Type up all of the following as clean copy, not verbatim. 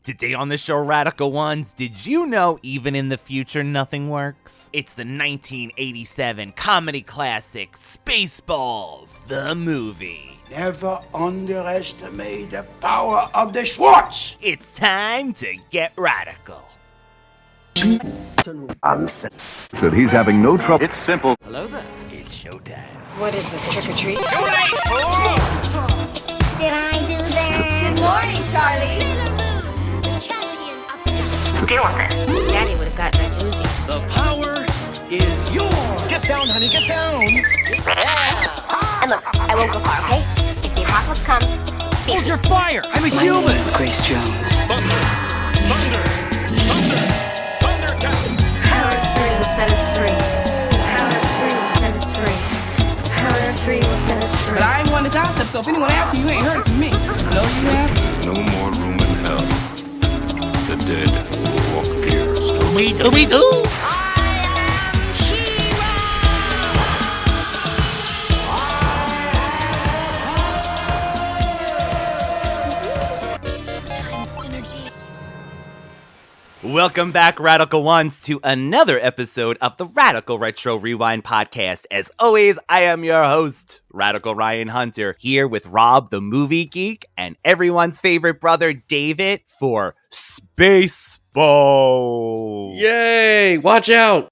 Today on the show, Radical Ones, did you know even in the future nothing works? It's the 1987 comedy classic Spaceballs, the movie. Never underestimate the power of the Schwartz! It's time to get radical. Said he's having no trouble. It's simple. Hello there. It's showtime. What is this, trick or treat? Did I do that? Good morning, Charlie. Sailor Moon, the champion of justice. Deal with it. Daddy would have gotten us Uzis. The power is yours. Get down, honey, get down. And look, I won't go far, okay? If the apocalypse comes, Hold your fire. I'm a human. Grace Joan. Thunder, thunder, thunder, thundercats. Power of 3 will set us free. Power of 3 will set us free. Power of 3 will set us free. But I ain't one to gossip, so if anyone asks you ain't heard it from me. No, you have. No more room in hell. The dead walk here. Dooby-doo. Welcome back, Radical Ones, to another episode of the Radical Retro Rewind podcast. As always, I am your host, Radical Ryan Hunter, here with Rob, the movie geek, and everyone's favorite brother, David, for Spaceballs. Yay! Watch out!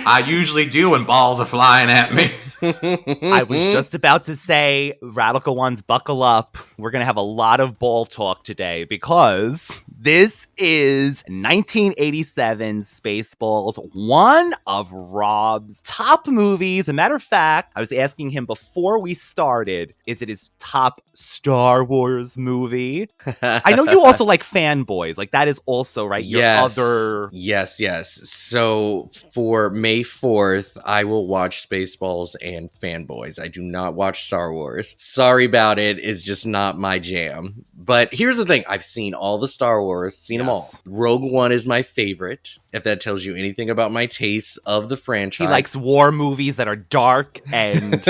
I usually do when balls are flying at me. I was just about to say, Radical Ones, buckle up. We're going to have a lot of ball talk today because this is 1987's Spaceballs, one of Rob's top movies. As a matter of fact, I was asking him before we started, is it his top Star Wars movie? I know you also like fanboys. Like, that is also, right? Your other... Yes. So, for May 4th, I will watch Spaceballs and Fanboys. I do not watch Star Wars. Sorry about it. It's just not my jam. But here's the thing. I've seen all the Star Wars. Seen them all. Rogue One is my favorite, if that tells you anything about my taste of the franchise. He likes war movies that are dark and...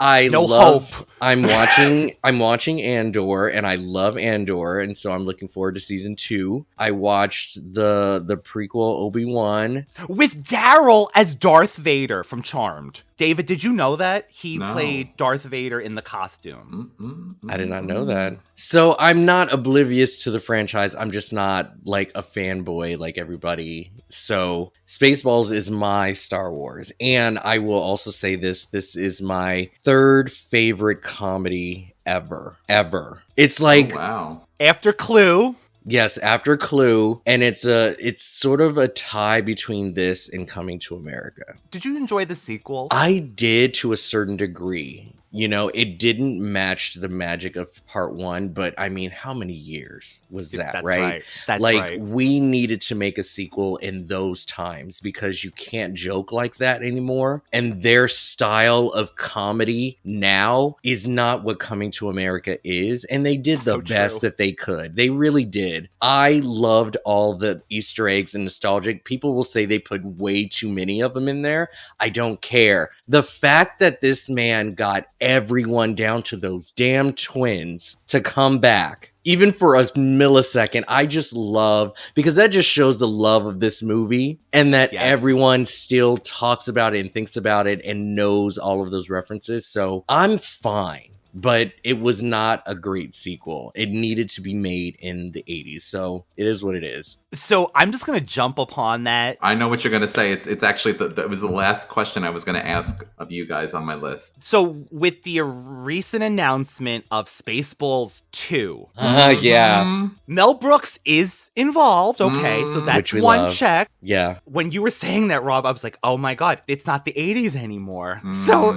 hope. I'm watching Andor, and I love Andor, and so I'm looking forward to season 2. I watched the prequel Obi-Wan with Daryl as Darth Vader from Charmed. David, did you know that he played Darth Vader in the costume? I did not know that. So I'm not oblivious to the franchise. I'm just not like a fanboy like everybody. So Spaceballs is my Star Wars, and I will also say this is my third favorite comedy ever. It's like, wow. After Clue. Yes, after Clue, and it's sort of a tie between this and Coming to America. Did you enjoy the sequel? I did, to a certain degree. You know, it didn't match the magic of part 1, but I mean, how many years was that, That's right? That's like, right. We needed to make a sequel in those times because you can't joke like that anymore. And their style of comedy now is not what Coming to America is. And they did the best that they could. They really did. I loved all the Easter eggs and nostalgic. People will say they put way too many of them in there. I don't care. The fact that this man got everyone down to those damn twins to come back, even for a millisecond, I just love, because that just shows the love of this movie, and that everyone still talks about it and thinks about it and knows all of those references. So I'm fine. But it was not a great sequel. It needed to be made in the 80s. So it is what it is. So I'm just going to jump upon that. I know what you're going to say. It's actually, that was the last question I was going to ask of you guys on my list. So with the recent announcement of Spaceballs 2. Mel Brooks is involved. Okay, so that's one check. Yeah. When you were saying that, Rob, I was like, oh my God, it's not the 80s anymore. So,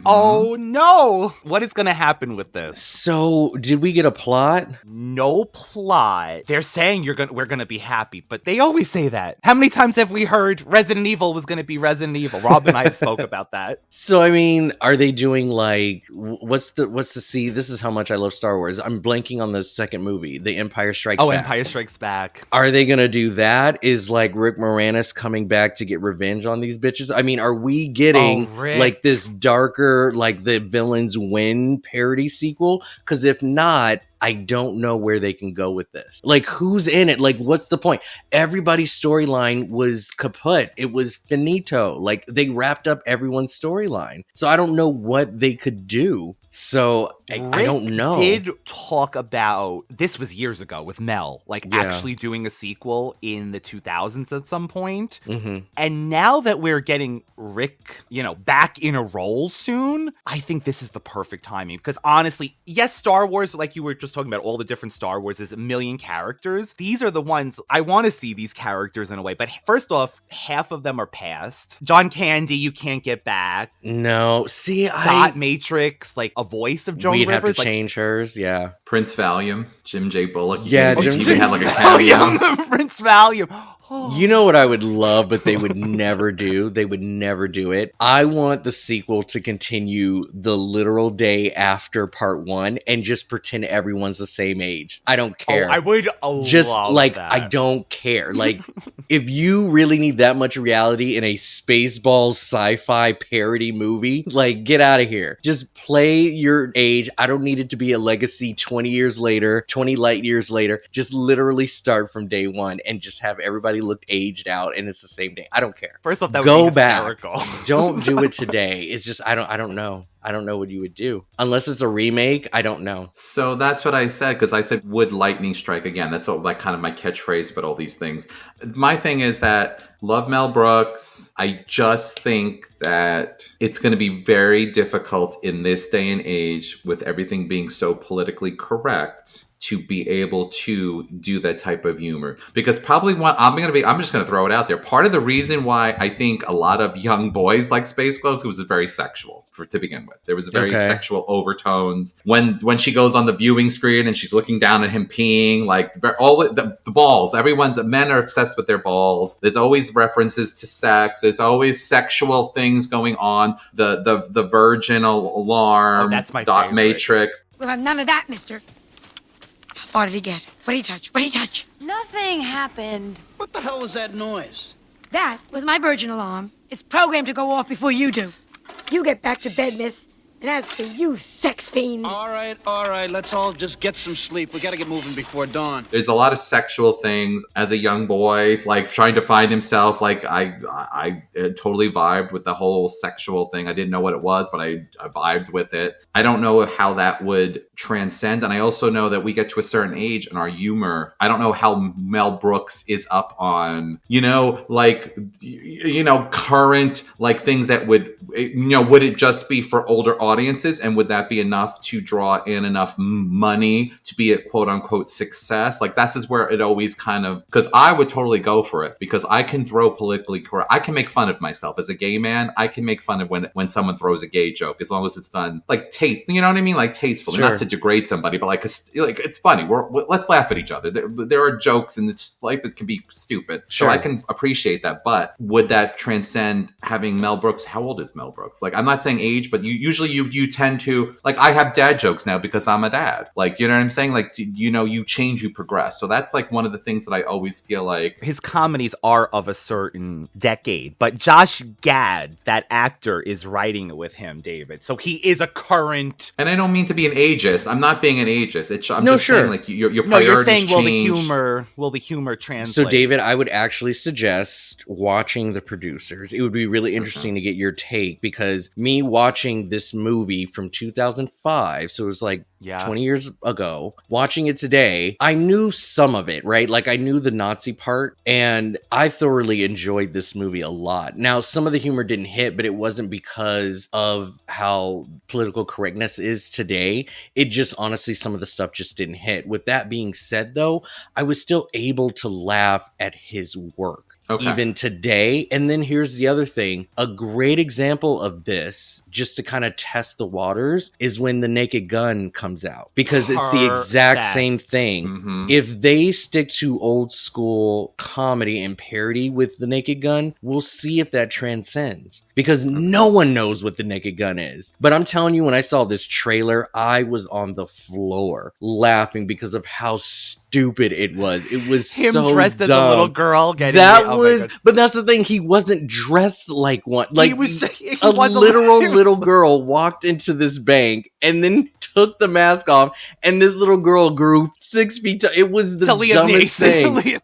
oh no. What is going to happen with this? So, did we get a plot? No plot. They're saying we're going to be happy, but they always say that. How many times have we heard Resident Evil was going to be Resident Evil? Rob and I have spoke about that. So, I mean, are they doing like, what's the see, this is how much I love Star Wars. I'm blanking on the second movie, The Empire Strikes Back. Oh, Empire Strikes Back. Are they going to do that? Is like Rick Moranis coming back to get revenge on these bitches? I mean, are we getting like this darker, like the villains win parody sequel? Because if not, I don't know where they can go with this. Like, who's in it? Like, what's the point? Everybody's storyline was kaput. It was finito. Like, they wrapped up everyone's storyline. So I don't know what they could do. So I don't know. Did talk about, this was years ago with Mel, like actually doing a sequel in the 2000s at some point. Mm-hmm. And now that we're getting Rick, back in a role soon, I think this is the perfect timing. Because honestly, yes, Star Wars, like you were just talking about, all the different Star Wars is a million characters. These are the ones I want to see, these characters in a way. But first off, half of them are past. John Candy, you can't get back. No, see, Dot Matrix, like a voice of Joan We'd Rivers. have to change hers, yeah. Prince Valium, Jim J. Bullock. Jim even had like a cameo. Prince Valium. You know what I would love, but they would never do? They would never do it. I want the sequel to continue the literal day after part 1 and just pretend everyone's the same age. I don't care. I would just love like that. I don't care. Like, if you really need that much reality in a Spaceballs sci-fi parody movie, like, get out of here. Just play your age. I don't need it to be a legacy 20 years later, 20 light years later. Just literally start from day 1 and just have everybody looked aged out and it's the same day. I don't care. First off, that go would be back. hysterical. Don't do it today. It's just I don't know. I don't know what you would do. Unless it's a remake, I don't know. So that's what I said, because I said, would lightning strike again? That's what, like, kind of my catchphrase about all these things. My thing is that, love Mel Brooks. I just think that it's going to be very difficult in this day and age, with everything being so politically correct, to be able to do that type of humor. Because probably I'm just going to throw it out there. Part of the reason why I think a lot of young boys like Spaceballs, it was very sexual to begin with. There was a very sexual overtones. When she goes on the viewing screen and she's looking down at him peeing, like all the balls, men are obsessed with their balls. There's always references to sex. There's always sexual things going on. The virginal alarm, that's my Dot favorite. Matrix. We'll have none of that, mister. How far did he get? What did he touch? What did he touch? Nothing happened. What the hell was that noise? That was my virgin alarm. It's programmed to go off before you do. You get back to bed, miss. And as for you, sex fiend. All right. Let's all just get some sleep. We gotta get moving before dawn. There's a lot of sexual things as a young boy, like trying to find himself. Like I totally vibed with the whole sexual thing. I didn't know what it was, but I vibed with it. I don't know how that would transcend. And I also know that we get to a certain age and our humor, I don't know how Mel Brooks is up on, current, like, things that would it just be for older audiences, and would that be enough to draw in enough money to be a quote unquote success? Like, that's is where it always kind of, because I would totally go for it, because I can throw politically correct. I can make fun of myself as a gay man. I can make fun of when someone throws a gay joke, as long as it's done like taste. You know what I mean? Like, tastefully, not to degrade somebody, but like it's funny. Let's laugh at each other. There are jokes, and life can be stupid. So I can appreciate that. But would that transcend having Mel Brooks? How old is Mel Brooks? Like, I'm not saying age, but you tend to, like, I have dad jokes now because I'm a dad. Like, you know what I'm saying? Like, you change, you progress. So that's like one of the things that I always feel like. His comedies are of a certain decade, but Josh Gad, that actor, is writing with him, David. So he is a current. And I don't mean to be an ageist. I'm not being an ageist. I'm just saying, like, your priorities you're saying, change. will the humor translate? So, David, I would actually suggest watching The Producers. It would be really interesting to get your take, because me watching this movie from 2005, so it was like 20 years ago, watching it today, I knew some of it, right? Like, I knew the Nazi part, and I thoroughly enjoyed this movie a lot. Now, some of the humor didn't hit, but it wasn't because of how political correctness is today. It just, honestly, some of the stuff just didn't hit. With that being said, though, I was still able to laugh at his work. Even today. And then here's the other thing. A great example of this, just to kind of test the waters, is when The Naked Gun comes out. Because it's the exact same thing. Mm-hmm. If they stick to old school comedy and parody with The Naked Gun, we'll see if that transcends. because no one knows what the Naked Gun is. But I'm telling you, when I saw this trailer, I was on the floor laughing because of how stupid it was. It was him so dressed dumb. as a little girl getting But that's the thing. He wasn't dressed like one. Like he a was literal little girl walked into this bank and then took the mask off, and this little girl grew 6 feet tall. It was the dumbest thing.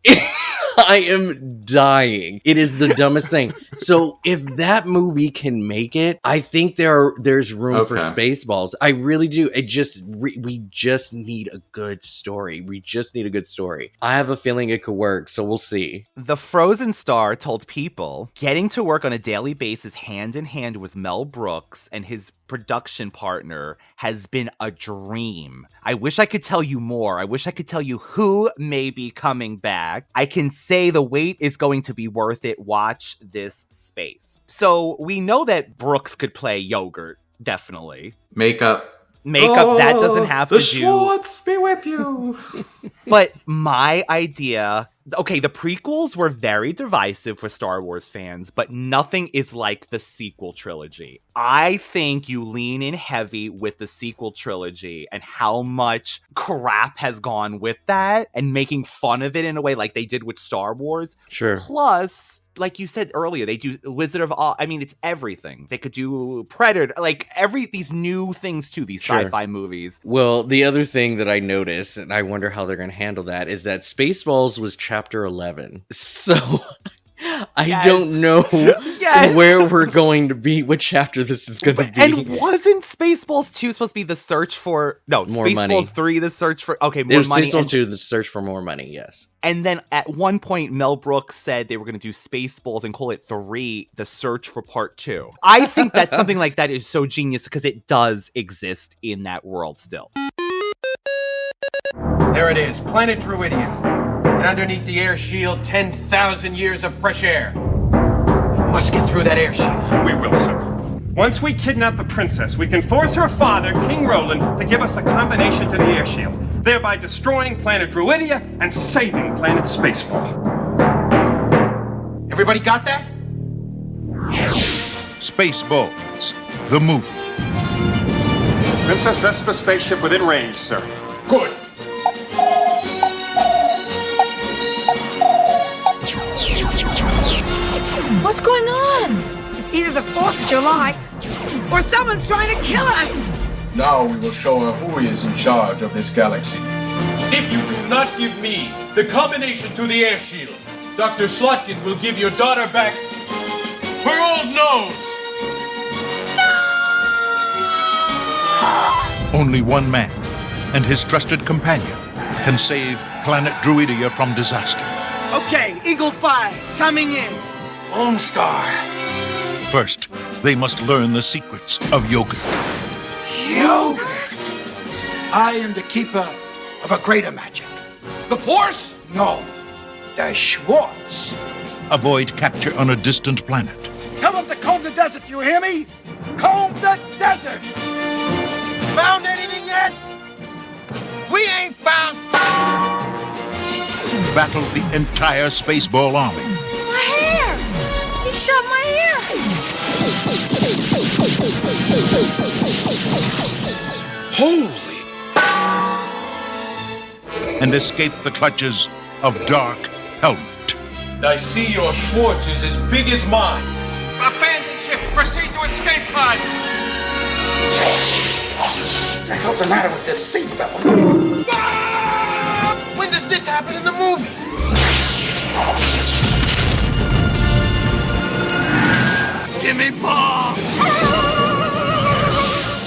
I am dying. It is the dumbest thing. So if that movie can make it, I think there's room for Spaceballs. I really do. We just need a good story. We just need a good story. I have a feeling it could work, so we'll see. The Frozen star told People, getting to work on a daily basis hand in hand with Mel Brooks and his production partner has been a dream. I wish I could tell you more. I wish I could tell you who may be coming back. I can say the wait is going to be worth it. Watch this space. So we know that Brooks could play Yogurt, definitely. Makeup, that doesn't have to do. The Schwartz be with you. But my idea, okay, the prequels were very divisive for Star Wars fans, but nothing is like the sequel trilogy. I think you lean in heavy with the sequel trilogy and how much crap has gone with that and making fun of it in a way like they did with Star Wars. Sure. Plus, like you said earlier, they do Wizard of Oz. I mean, it's everything. They could do Predator, like these new things too, these sci-fi movies. Well, the other thing that I noticed, and I wonder how they're going to handle that, is that Spaceballs was chapter 11. So I don't know where we're going to be, what chapter this is going to be. And wasn't Spaceballs 2 supposed to be the search for... No, more Spaceballs money. 3, the search for... Okay, more money. Spaceballs 2, the search for more money, yes. And then at one point, Mel Brooks said they were going to do Spaceballs and call it 3, the search for part 2. I think that something like that is so genius because it does exist in that world still. There it is, planet Druidian. And underneath the air shield, 10,000 years of fresh air. We must get through that air shield. We will, sir. Once we kidnap the princess, we can force her father, King Roland, to give us the combination to the air shield, thereby destroying planet Druidia and saving planet Spaceball. Everybody got that? Spaceballs, the movie. Princess Vespa spaceship within range, sir. Good. What's going on? It's either the 4th of July or someone's trying to kill us. Now we will show her who is in charge of this galaxy. If you do not give me the combination to the air shield, Dr. Slotkin will give your daughter back her old nose. Only one man and his trusted companion can save planet Druidia from disaster. Okay, Eagle 5, coming in. Lone Star. First, they must learn the secrets of yogurt. Yogurt? I am the keeper of a greater magic. The Force? No, the Schwartz. Avoid capture on a distant planet. Tell them to comb the desert, you hear me? Comb the desert! Found anything yet? We ain't found. Battle the entire Spaceball army. My hair! He shoved my hair! Holy! And escape the clutches of Dark Helmet. I see your Schwartz is as big as mine. Abandon ship! Proceed to escape pods! What the hell's the matter with this seatbelt? Ah! When does this happen in the movie? Give me bomb!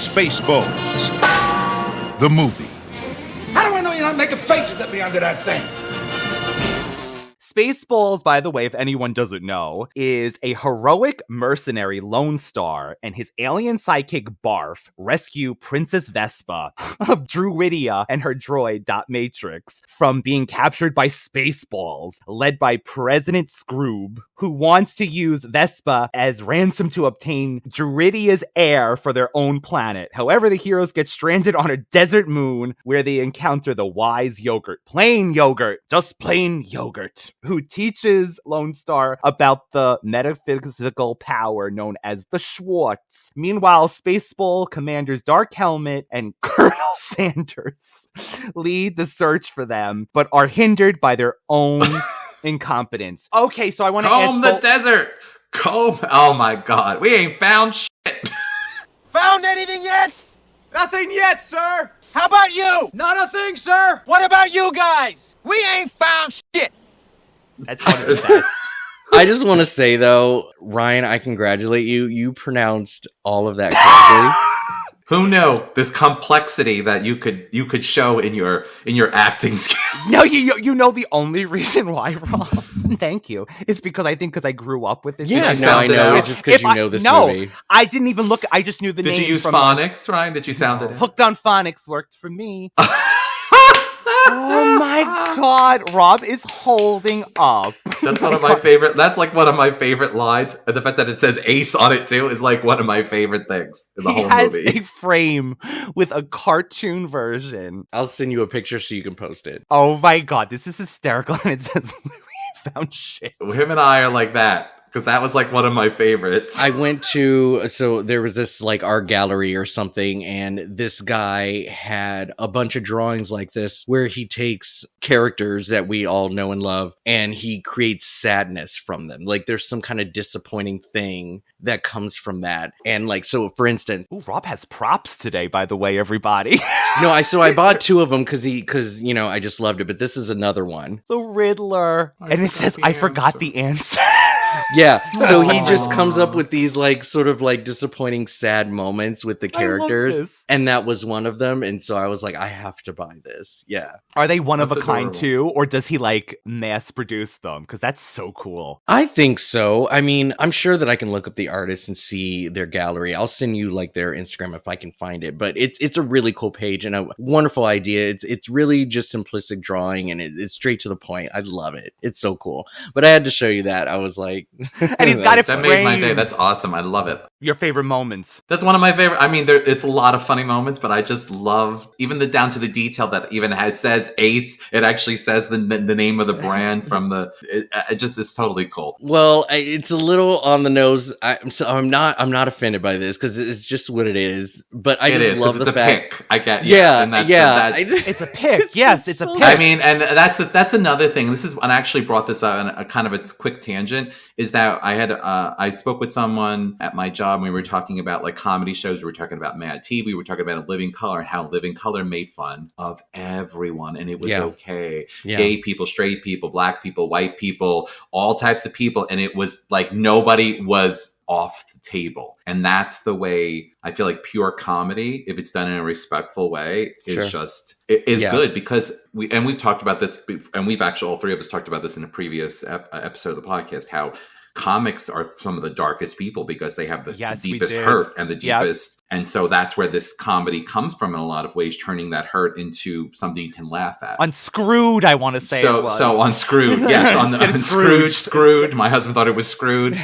Spaceballs, the movie. How do I know you're not making faces at me under that thing? Spaceballs, by the way, if anyone doesn't know, is a heroic mercenary Lone Star and his alien sidekick Barf rescue Princess Vespa of Druidia and her droid Dot Matrix from being captured by Spaceballs, led by President Scroob, who wants to use Vespa as ransom to obtain Druidia's heir for their own planet. However, the heroes get stranded on a desert moon where they encounter the wise yogurt. Plain yogurt. Just plain yogurt. who teaches Lone Star about the metaphysical power known as the Schwartz. Meanwhile, Spaceball Commanders Dark Helmet and Colonel Sanders lead the search for them, but are hindered by their own incompetence. Okay, so I want to ask... Comb the desert! Comb... Oh my god, we ain't found shit! Found anything yet? Nothing yet, sir. How about you? Not a thing, sir. What about you guys? We ain't found shit. That's one of the best. I just want to say, though, Ryan, I congratulate you. You pronounced all of that correctly. Who knew this complexity that you could show in your acting skills? No, you know the only reason why, Rob. Thank you. It's because I grew up with it. Yeah, no, I know. It's just because you know this movie. I didn't even look. I just knew the name. Did you use phonics, Ryan? Did you sound it? Hooked on Phonics worked for me. Oh my god, Rob is holding up. That's one of my favorite. That's like one of my favorite lines. And the fact that it says Ace on it too is like one of my favorite things in the whole movie. He has a frame with a cartoon version. I'll send you a picture so you can post it. Oh my god, this is hysterical, and it says we found shit. Him and I are like that. Because that was like one of my favorites. I went to, so there was this like art gallery or something, and this guy had a bunch of drawings like this where he takes characters that we all know and love and he creates sadness from them. Like there's some kind of disappointing thing that comes from that. And like, so for instance, ooh, Rob has props today, by the way, everybody. No, I bought two of them because you know, I just loved it. But this is another one. The Riddler. And it says, I forgot the answer. Yeah, so he just comes up with these like sort of like disappointing sad moments with the characters, and that was one of them, and so I was like, I have to buy this. Yeah. Are they one of a kind too, or does he like mass produce them? Because that's so cool. I think so. I mean, I'm sure that I can look up the artists and see their gallery. I'll send you like their Instagram if I can find it, but it's a really cool page and a wonderful idea. It's really just simplistic drawing, and it's straight to the point. I love it. It's so cool. But I had to show you that. I was like, and he's got it that made my day. That's awesome. I love it. Your favorite moments? That's one of my favorite. I mean, it's a lot of funny moments, but I just love even the down to the detail that even says Ace. It actually says the name of the brand from the. It just is totally cool. Well, it's a little on the nose. I'm not offended by this because it's just what it is. But I just love the fact. Pick. I get it's a pick. Yes, it's a pick. I mean, and that's another thing. This is, and I actually brought this up in a kind of a quick tangent. Is that I spoke with someone at my job and we were talking about like comedy shows. We were talking about Mad TV. We were talking about Living Color and how Living Color made fun of everyone. And it was okay. Yeah. Gay people, straight people, black people, white people, all types of people. And it was like nobody was off the table. And that's the way I feel like pure comedy, if it's done in a respectful way, is good because we've talked about this, and we've actually, all three of us talked about this in a previous episode of the podcast, how comics are some of the darkest people because they have the deepest hurt and the deepest. And so that's where this comedy comes from in a lot of ways, turning that hurt into something you can laugh at. Unscrewed, I want to say. So Unscrewed. Yes, on Scrooge. My husband thought it was Screwed.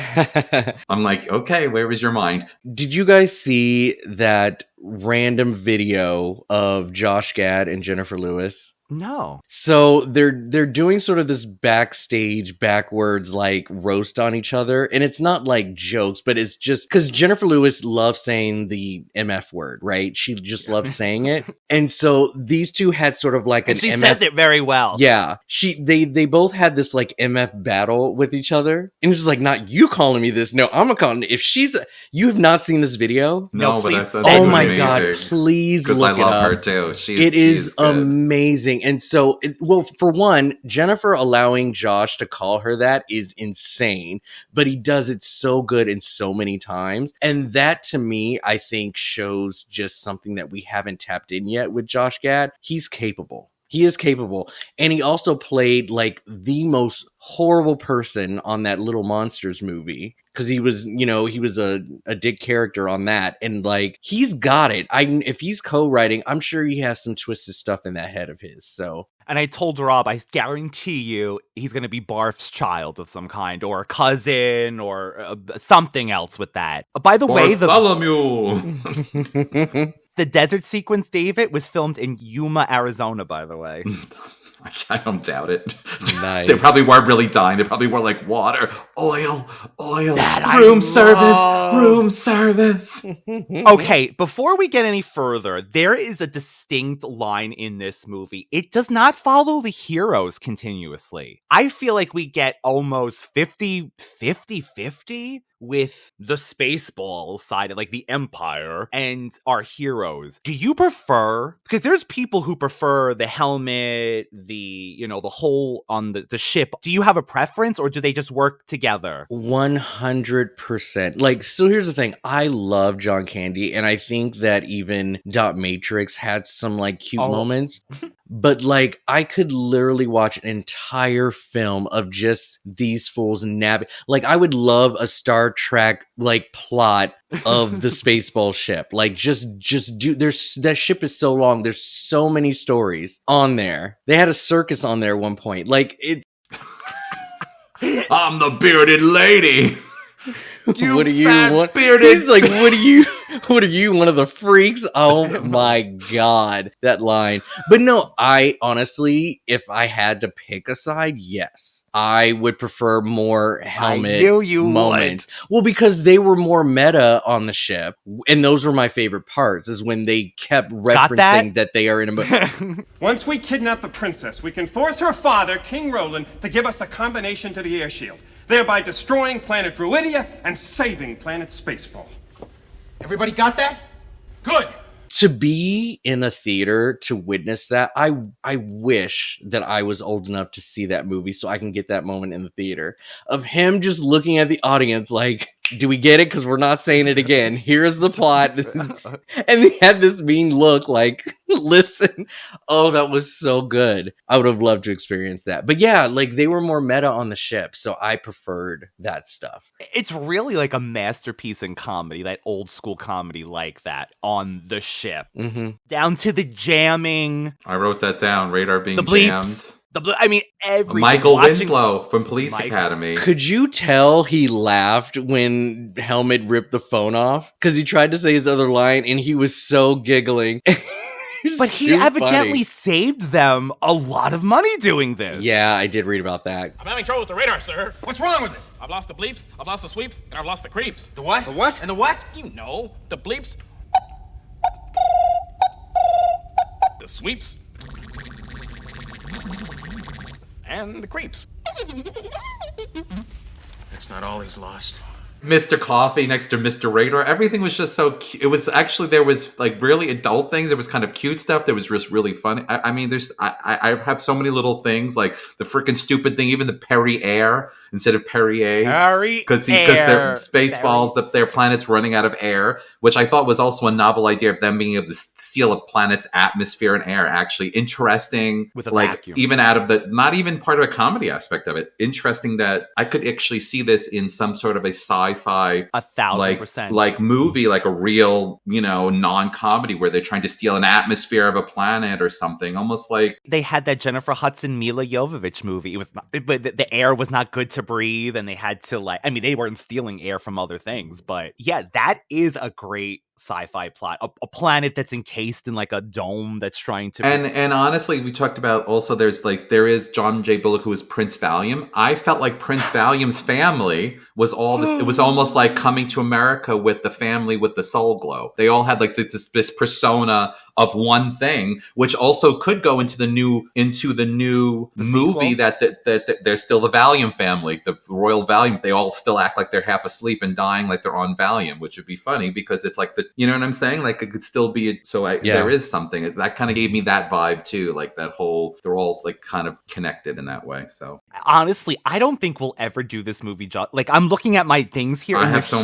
I'm like, okay, where was your mind? Did you guys see that random video of Josh Gad and Jennifer Lewis? No. So they're doing sort of this backstage backwards like roast on each other, and it's not like jokes, but it's just because Jennifer Lewis loves saying the MF word, right? She just loves saying it, and so these two had sort of like she says it very well. Yeah, they both had this like MF battle with each other, and it's just like, not you calling me this, no, I'm gonna call it. If you have not seen this video, no, but that's oh my amazing. God, please look it up. Because I love her too. It is amazing. And so, well, for one, Jennifer allowing Josh to call her that is insane, but he does it so good and so many times. And that, to me, I think shows just something that we haven't tapped in yet with Josh Gad. He's capable. He is capable. And he also played like the most horrible person on that Little Monsters movie. Because he was a dick character on that. And like, he's got it. If he's co-writing, I'm sure he has some twisted stuff in that head of his. So. And I told Rob, I guarantee you he's going to be Barf's child of some kind, or a cousin, or something else with that. By the way, Bartholomew. The desert sequence, David, was filmed in Yuma, Arizona, by the way. I don't doubt it. Nice. They probably weren't really dying. They probably were like water, oil, That room service. Okay, before we get any further, there is a distinct line in this movie. It does not follow the heroes continuously. I feel like we get almost 50-50 with the Spaceballs side of like the Empire and our heroes. Do you prefer, because there's people who prefer the helmet, the hole on the ship. Do you have a preference, or do they just work together? 100%. Like, so here's the thing. I love John Candy, and I think that even Dot Matrix had some like cute moments. But like, I could literally watch an entire film of just these fools like, I would love a Star Trek like plot of the Spaceball ship. Like, just do. That ship is so long. There's so many stories on there. They had a circus on there at one point. Like, it. I'm the bearded lady. You what are you? fat bearded. He's like, what are you? What are you? One of the freaks? Oh my god, that line. But no, I honestly, if I had to pick a side, yes, I would prefer more helmet I knew you moments. would. Well, because they were more meta on the ship, and those were my favorite parts. Is when they kept referencing that they are in a. Once we kidnap the princess, we can force her father, King Roland, to give us the combination to the air shield, thereby destroying planet Druidia and saving planet Spaceball. Everybody got that? Good. To be in a theater to witness that, I wish that I was old enough to see that movie so I can get that moment in the theater of him just looking at the audience like, do we get it? Because we're not saying it again. Here's the plot. And they had this mean look like, listen. Oh, that was so good. I would have loved to experience that. But yeah, like, they were more meta on the ship, so I preferred that stuff. It's really like a masterpiece in comedy, that old school comedy like that on the ship. Mm-hmm. Down to the jamming. I wrote that down. Radar being the bleeps. jammed. Every Michael Winslow from Police Academy. Could you tell he laughed when Helmet ripped the phone off? Because he tried to say his other line and he was so giggling. But he evidently saved them a lot of money doing this. Yeah, I did read about that. I'm having trouble with the radar, sir. What's wrong with it? I've lost the bleeps, I've lost the sweeps, and I've lost the creeps. The what? The what? And the what? You know, the bleeps, the sweeps, and the creeps. That's not all he's lost. Mr. Coffee next to Mr. Radar. Everything was just so cute. It was actually, there was like really adult things. There was kind of cute stuff. There was just really funny. I mean, I have so many little things, like the freaking stupid thing, even the Perrier instead of Perrier. Because they're Spaceballs, their planet's running out of air, which I thought was also a novel idea of them being able to steal a planet's atmosphere and air. Actually interesting. With a like vacuum. Even out of the, not even part of a comedy aspect of it. Interesting that I could actually see this in some sort of a sci-fi 1,000%. like movie, like a real, non-comedy where they're trying to steal an atmosphere of a planet or something, almost like they had that Jennifer Hudson Mila Jovovich movie. It was not, but the air was not good to breathe, and they had to they weren't stealing air from other things, but yeah, that is a great sci-fi plot. A planet that's encased in like a dome that's trying to and honestly, we talked about also there is John J. Bullock, who is Prince Valium. I felt like Prince Valium's family was all this. It was almost like Coming to America with the family with the soul glow. They all had like this persona of one thing, which also could go into the new movie that they're still the Valium family, the royal Valium. They all still act like they're half asleep and dying like they're on Valium, which would be funny because it's like you know what I'm saying? Like it could still be. There is something that kind of gave me that vibe too. Like that whole, they're all like kind of connected in that way. So honestly, I don't think we'll ever do this movie. Like I'm looking at my things here. I and have so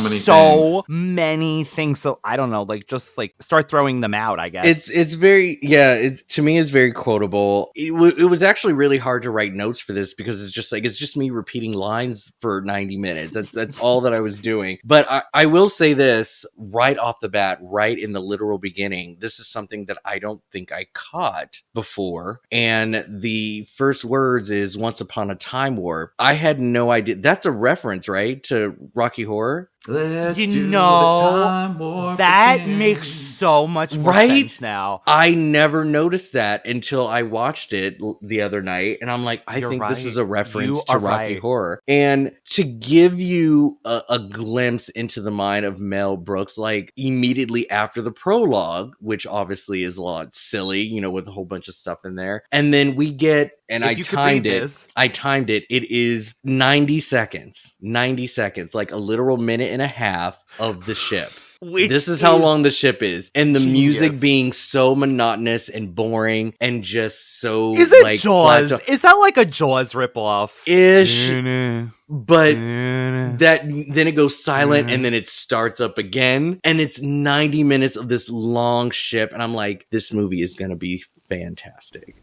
many things. So I don't know. Like just like start throwing them out. I guess. It's very, to me, it's very quotable. It was actually really hard to write notes for this because it's just me repeating lines for 90 minutes. That's all that I was doing. But I will say this right off the bat, right in the literal beginning, this is something that I don't think I caught before. And the first words is Once Upon a Time Warp. I had no idea. That's a reference, right? To Rocky Horror? Let's You do know, the time warp that again. makes so much more Right? sense now. I never noticed that until I watched it the other night, and I'm like, I You're think this right. is a reference You to are Rocky right. Horror. And to give you a glimpse into the mind of Mel Brooks, like immediately after the prologue, which obviously is a lot silly, you know, with a whole bunch of stuff in there, and then we get, and If I you could read timed it. this. I timed it. It is 90 seconds. 90 seconds, like a literal minute and a half of the ship. This is how long the ship is. And the music being so monotonous and boring and just so Is it like Jaws? plateau- Is that like a Jaws ripoff? Ish. But that then it goes silent and then it starts up again. And it's 90 minutes of this long ship. And I'm like, this movie is gonna be fantastic.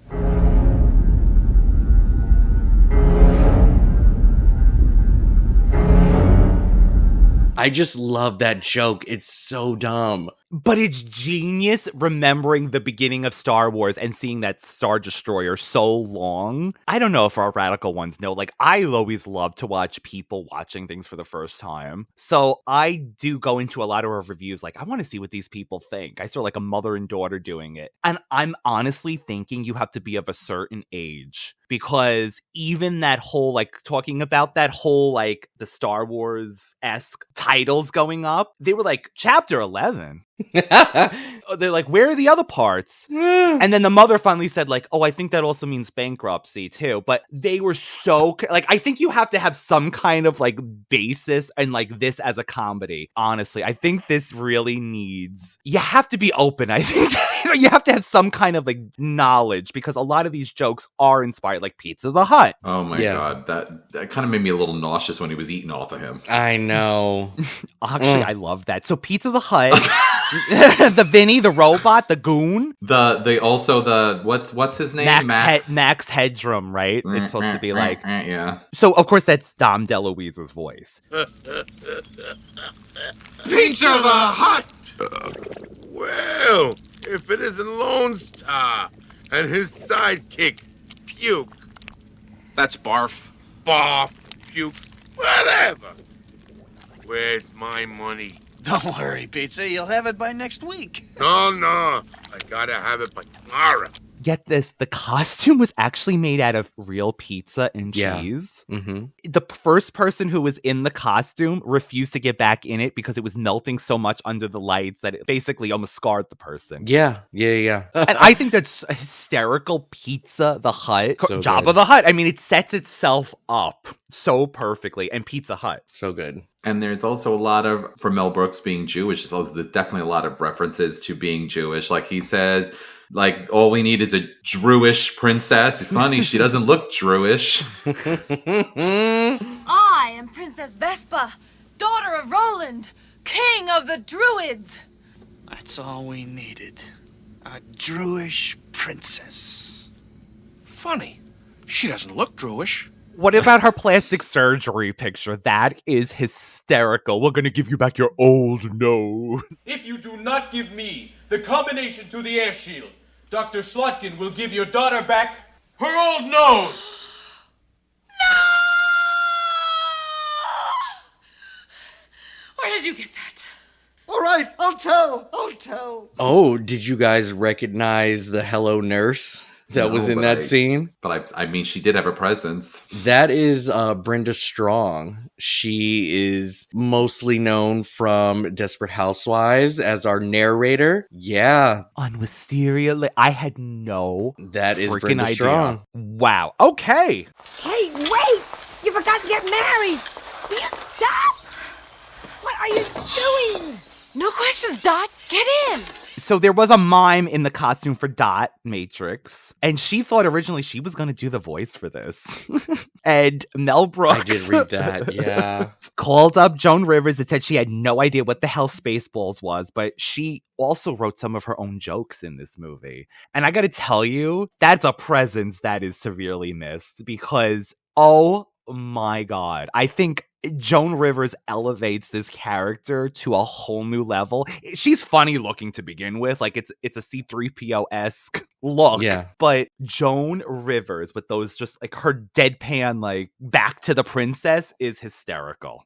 I just love that joke. It's so dumb. But it's genius remembering the beginning of Star Wars and seeing that Star Destroyer so long. I don't know if our radical ones know. Like, I always love to watch people watching things for the first time. So I do go into a lot of our reviews like, I want to see what these people think. I saw like a mother and daughter doing it. And I'm honestly thinking you have to be of a certain age. Because even that whole, like, talking about that whole, like, the Star Wars-esque titles going up, they were like, Chapter 11. They're like, where are the other parts? And then the mother finally said, like, oh, I think that also means bankruptcy, too. But they were so, like, I think you have to have some kind of, like, basis and, like, this as a comedy. Honestly, I think this really needs, you have to be open, I think. You have to have some kind of, like, knowledge, because a lot of these jokes are inspired, like Pizza the Hut. Oh my god, that kind of made me a little nauseous when he was eating off of him. I know. Actually, I love that. So Pizza the Hut, the Vinny, the robot, the goon. The also the what's his name? Max Headroom, right? It's supposed to be like yeah. So of course that's Dom DeLuise's voice. Pizza the Hut! Well, if it isn't Lone Star and his sidekick, Puke. That's barf. Barf, Puke, whatever. Where's my money? Don't worry, Pizza. You'll have it by next week. No, I gotta have it by tomorrow. Get this, the costume was actually made out of real pizza and cheese. Mm-hmm. The first person who was in the costume refused to get back in it because it was melting so much under the lights that it basically almost scarred the person. Yeah. And I think that's hysterical. Pizza the Hut. So Jabba good. the Hut. I mean, it sets itself up so perfectly. And Pizza Hut. So good. And there's also a lot of, for Mel Brooks being Jewish, so there's definitely a lot of references to being Jewish. Like he says, like, all we need is a Druish princess. It's funny, she doesn't look Druish. I am Princess Vespa, daughter of Roland, king of the Druids. That's all we needed. A Druish princess. Funny. She doesn't look Druish. What about her plastic surgery picture? That is hysterical. We're gonna give you back your old nose. If you do not give me the combination to the air shield, Dr. Slotkin will give your daughter back her old nose. Where did you get that? All right, I'll tell. Oh, did you guys recognize the Hello Nurse that was in that scene? But I mean, she did have a presence. That is Brenda Strong. She is mostly known from Desperate Housewives as our narrator. Yeah. On Wisteria, I had no That is freaking Brenda idea. Strong. Wow. Okay. Hey, wait! You forgot to get married! Will you stop? What are you doing? No questions, Dot. Get in. So there was a mime in the costume for Dot Matrix, and she thought originally she was going to do the voice for this. And Mel Brooks, I did read that, yeah. called up Joan Rivers and said she had no idea what the hell Spaceballs was, but she also wrote some of her own jokes in this movie. And I got to tell you, that's a presence that is severely missed because, oh my God, I think Joan Rivers elevates this character to a whole new level. She's funny looking to begin with. Like it's a C-3PO-esque look. Yeah. But Joan Rivers with those just like her deadpan like back to the princess is hysterical.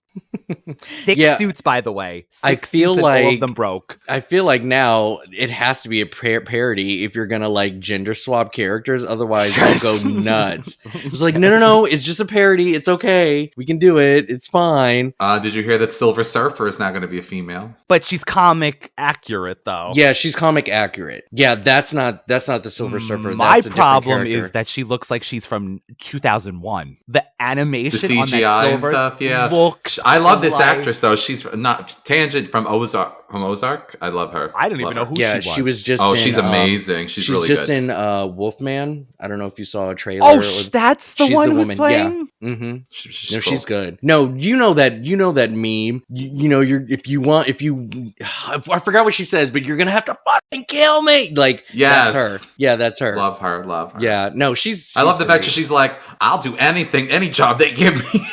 6 suits, by the way. 6 I feel suits, like all of them broke. I feel like now it has to be a parody if you're gonna like gender swap characters. Otherwise, they'll go nuts. It's like no, it's just a parody. It's okay. We can do it. It's fine. Did you hear that Silver Surfer is now going to be a female? But she's comic accurate, though. Yeah, she's comic accurate. Yeah, that's not the Silver Surfer. My That's a problem different is that she looks like she's from 2001. The animation, the CGI on that Silver and stuff. Yeah, looks. I love this like... actress though. She's not Tangent from Ozark. I love her. I don't even know who she was just. Oh, in, she's amazing. She's really just good. in Wolfman. I don't know if you saw a trailer. Oh, that's the she's one the who's woman. playing. Yeah. Mm-hmm. She's No, cool. she's good. No, you know that meme. I forgot what she says, but you're gonna have to fucking kill me. Like, Yes. that's her. Yeah, that's her. Love her. Yeah, no, she's I love the fact great. that she's like, I'll do anything, any job they give me.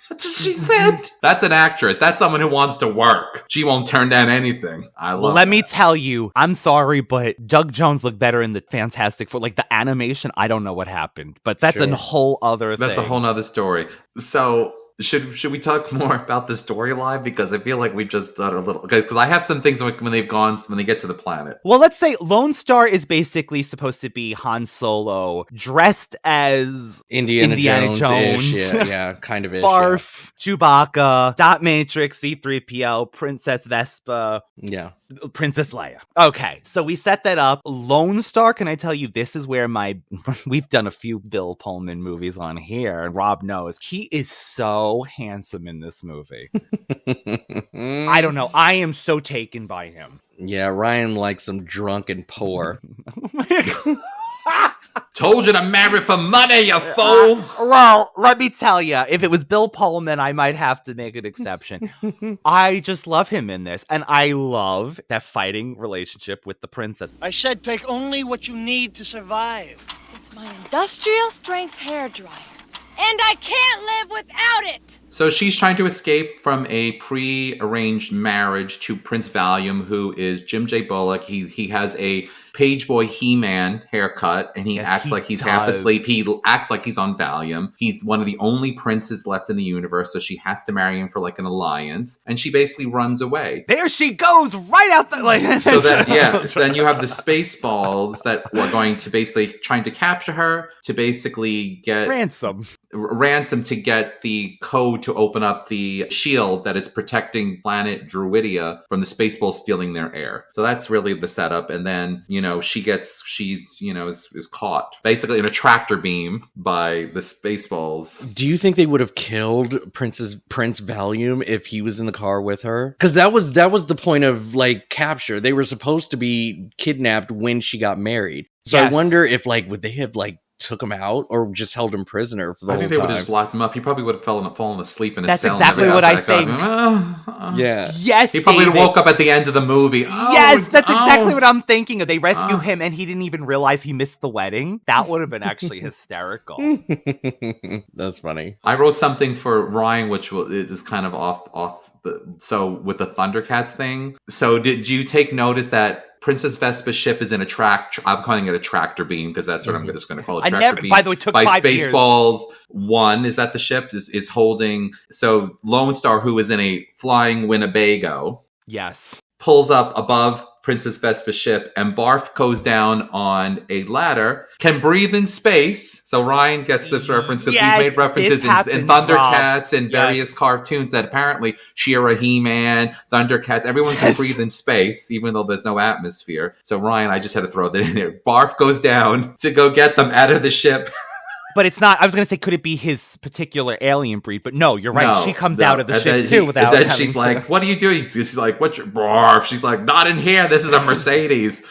That's what she said. That's an actress. That's someone who wants to work. She won't turn down anything. I love Let me tell you, I'm sorry, but Doug Jones looked better in the Fantastic Four. Like the animation, I don't know what happened, but that's a whole other thing. That's a whole nother story. So should we talk more about the storyline? Because I feel like we've just done a little, because I have some things when they get to the planet. Well, let's say Lone Star is basically supposed to be Han Solo dressed as Indiana Jones. Yeah, kind of. Barf, Chewbacca, Dot Matrix, C-3PO, Princess Vespa. Yeah. Princess Leia. Okay, so we set that up. Lone Star, can I tell you, this is where we've done a few Bill Pullman movies on here, and Rob knows. He is so handsome in this movie. I don't know. I am so taken by him. Yeah, Ryan likes him drunk and poor. Told you to marry for money, you fool. Well, let me tell you, if it was Bill Pullman, I might have to make an exception. I just love him in this, and I love that fighting relationship with the princess. I said take only what you need to survive. It's my industrial strength hairdryer. And I can't live without it! So she's trying to escape from a pre-arranged marriage to Prince Valium, who is Jim J. Bullock. He has a Page Boy He-Man haircut, and he acts like he's half asleep. He acts like he's on Valium. He's one of the only princes left in the universe, so she has to marry him for like an alliance, and she basically runs away. There she goes, right out the like. So then you have the Spaceballs that were going to basically trying to capture her to basically get ransom to get the code to open up the shield that is protecting planet Druidia from the Spaceballs stealing their air. So that's really the setup. And then, is caught basically in a tractor beam by the Spaceballs. Do you think they would have killed Prince Valium if he was in the car with her? Because that was the point of like capture. They were supposed to be kidnapped when she got married. So yes. I wonder if would they have took him out or just held him prisoner for the whole time? I think they would have just locked him up. He probably would have fallen asleep in his cell. That's exactly what I think. Yeah. Yes, he probably woke up at the end of the movie. Yes, that's exactly what I'm thinking. They rescue him and he didn't even realize he missed the wedding. That would have been actually hysterical. That's funny. I wrote something for Ryan, which is kind of off. So with the Thundercats thing. So did you take notice that Princess Vespa's ship is in I'm calling it a tractor beam because that's what I'm just going to call it. Tractor beam. By the way, took by 5 years. Spaceballs 1, is that the ship is holding? So Lone Star, who is in a flying Winnebago, yes, pulls up above Princess Vespa's ship, and Barf goes down on a ladder, can breathe in space. So Ryan gets this reference because we've made references in Thundercats and various cartoons that apparently She-Ra, He-Man, Thundercats, everyone can breathe in space, even though there's no atmosphere. So Ryan, I just had to throw that in there. Barf goes down to go get them out of the ship. But it's not, I was going to say, could it be his particular alien breed? But no, you're right. She comes out of the ship too without having she's like, what are you doing? She's like, what's your barf? She's like, not in here. This is a Mercedes.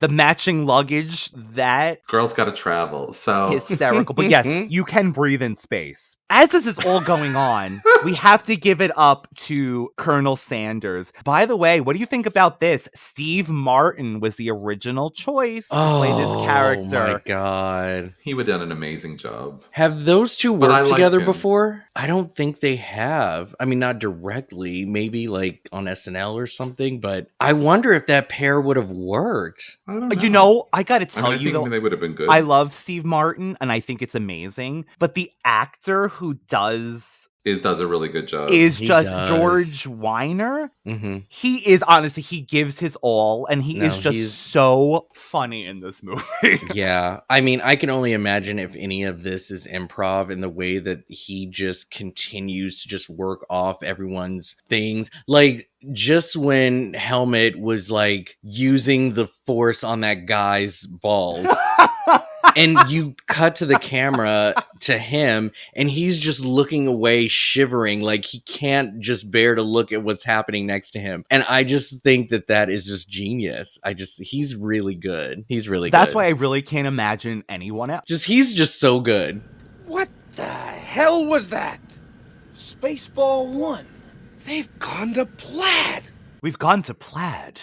The matching luggage, that... Girl's got to travel, so... Hysterical. But yes, you can breathe in space. as this is all going on, we have to give it up to Colonel Sanders. By the way, what do you think about this? Steve Martin was the original choice to play this character. Oh my God. He would have done an amazing job. Have those two worked together him. before? I don't think they have. I mean, not directly, maybe like on SNL or something, but I wonder if that pair would have worked. I don't know. You know, I gotta tell I you think though, they would have been good. I love Steve Martin and I think it's amazing, but the actor who does a really good job. George Wyner. Mm-hmm. He is, honestly, he gives his all, and he's so funny in this movie. Yeah. I mean, I can only imagine if any of this is improv in the way that he just continues to just work off everyone's things. Like, just when Helmet was like using the force on that guy's balls. And you cut to the camera to him, and he's just looking away, shivering, like he can't just bear to look at what's happening next to him. And I just think that is just genius. He's really good. He's really good. That's why I really can't imagine anyone else. He's just so good. What the hell was that? Spaceball 1. They've gone to plaid. We've gone to plaid.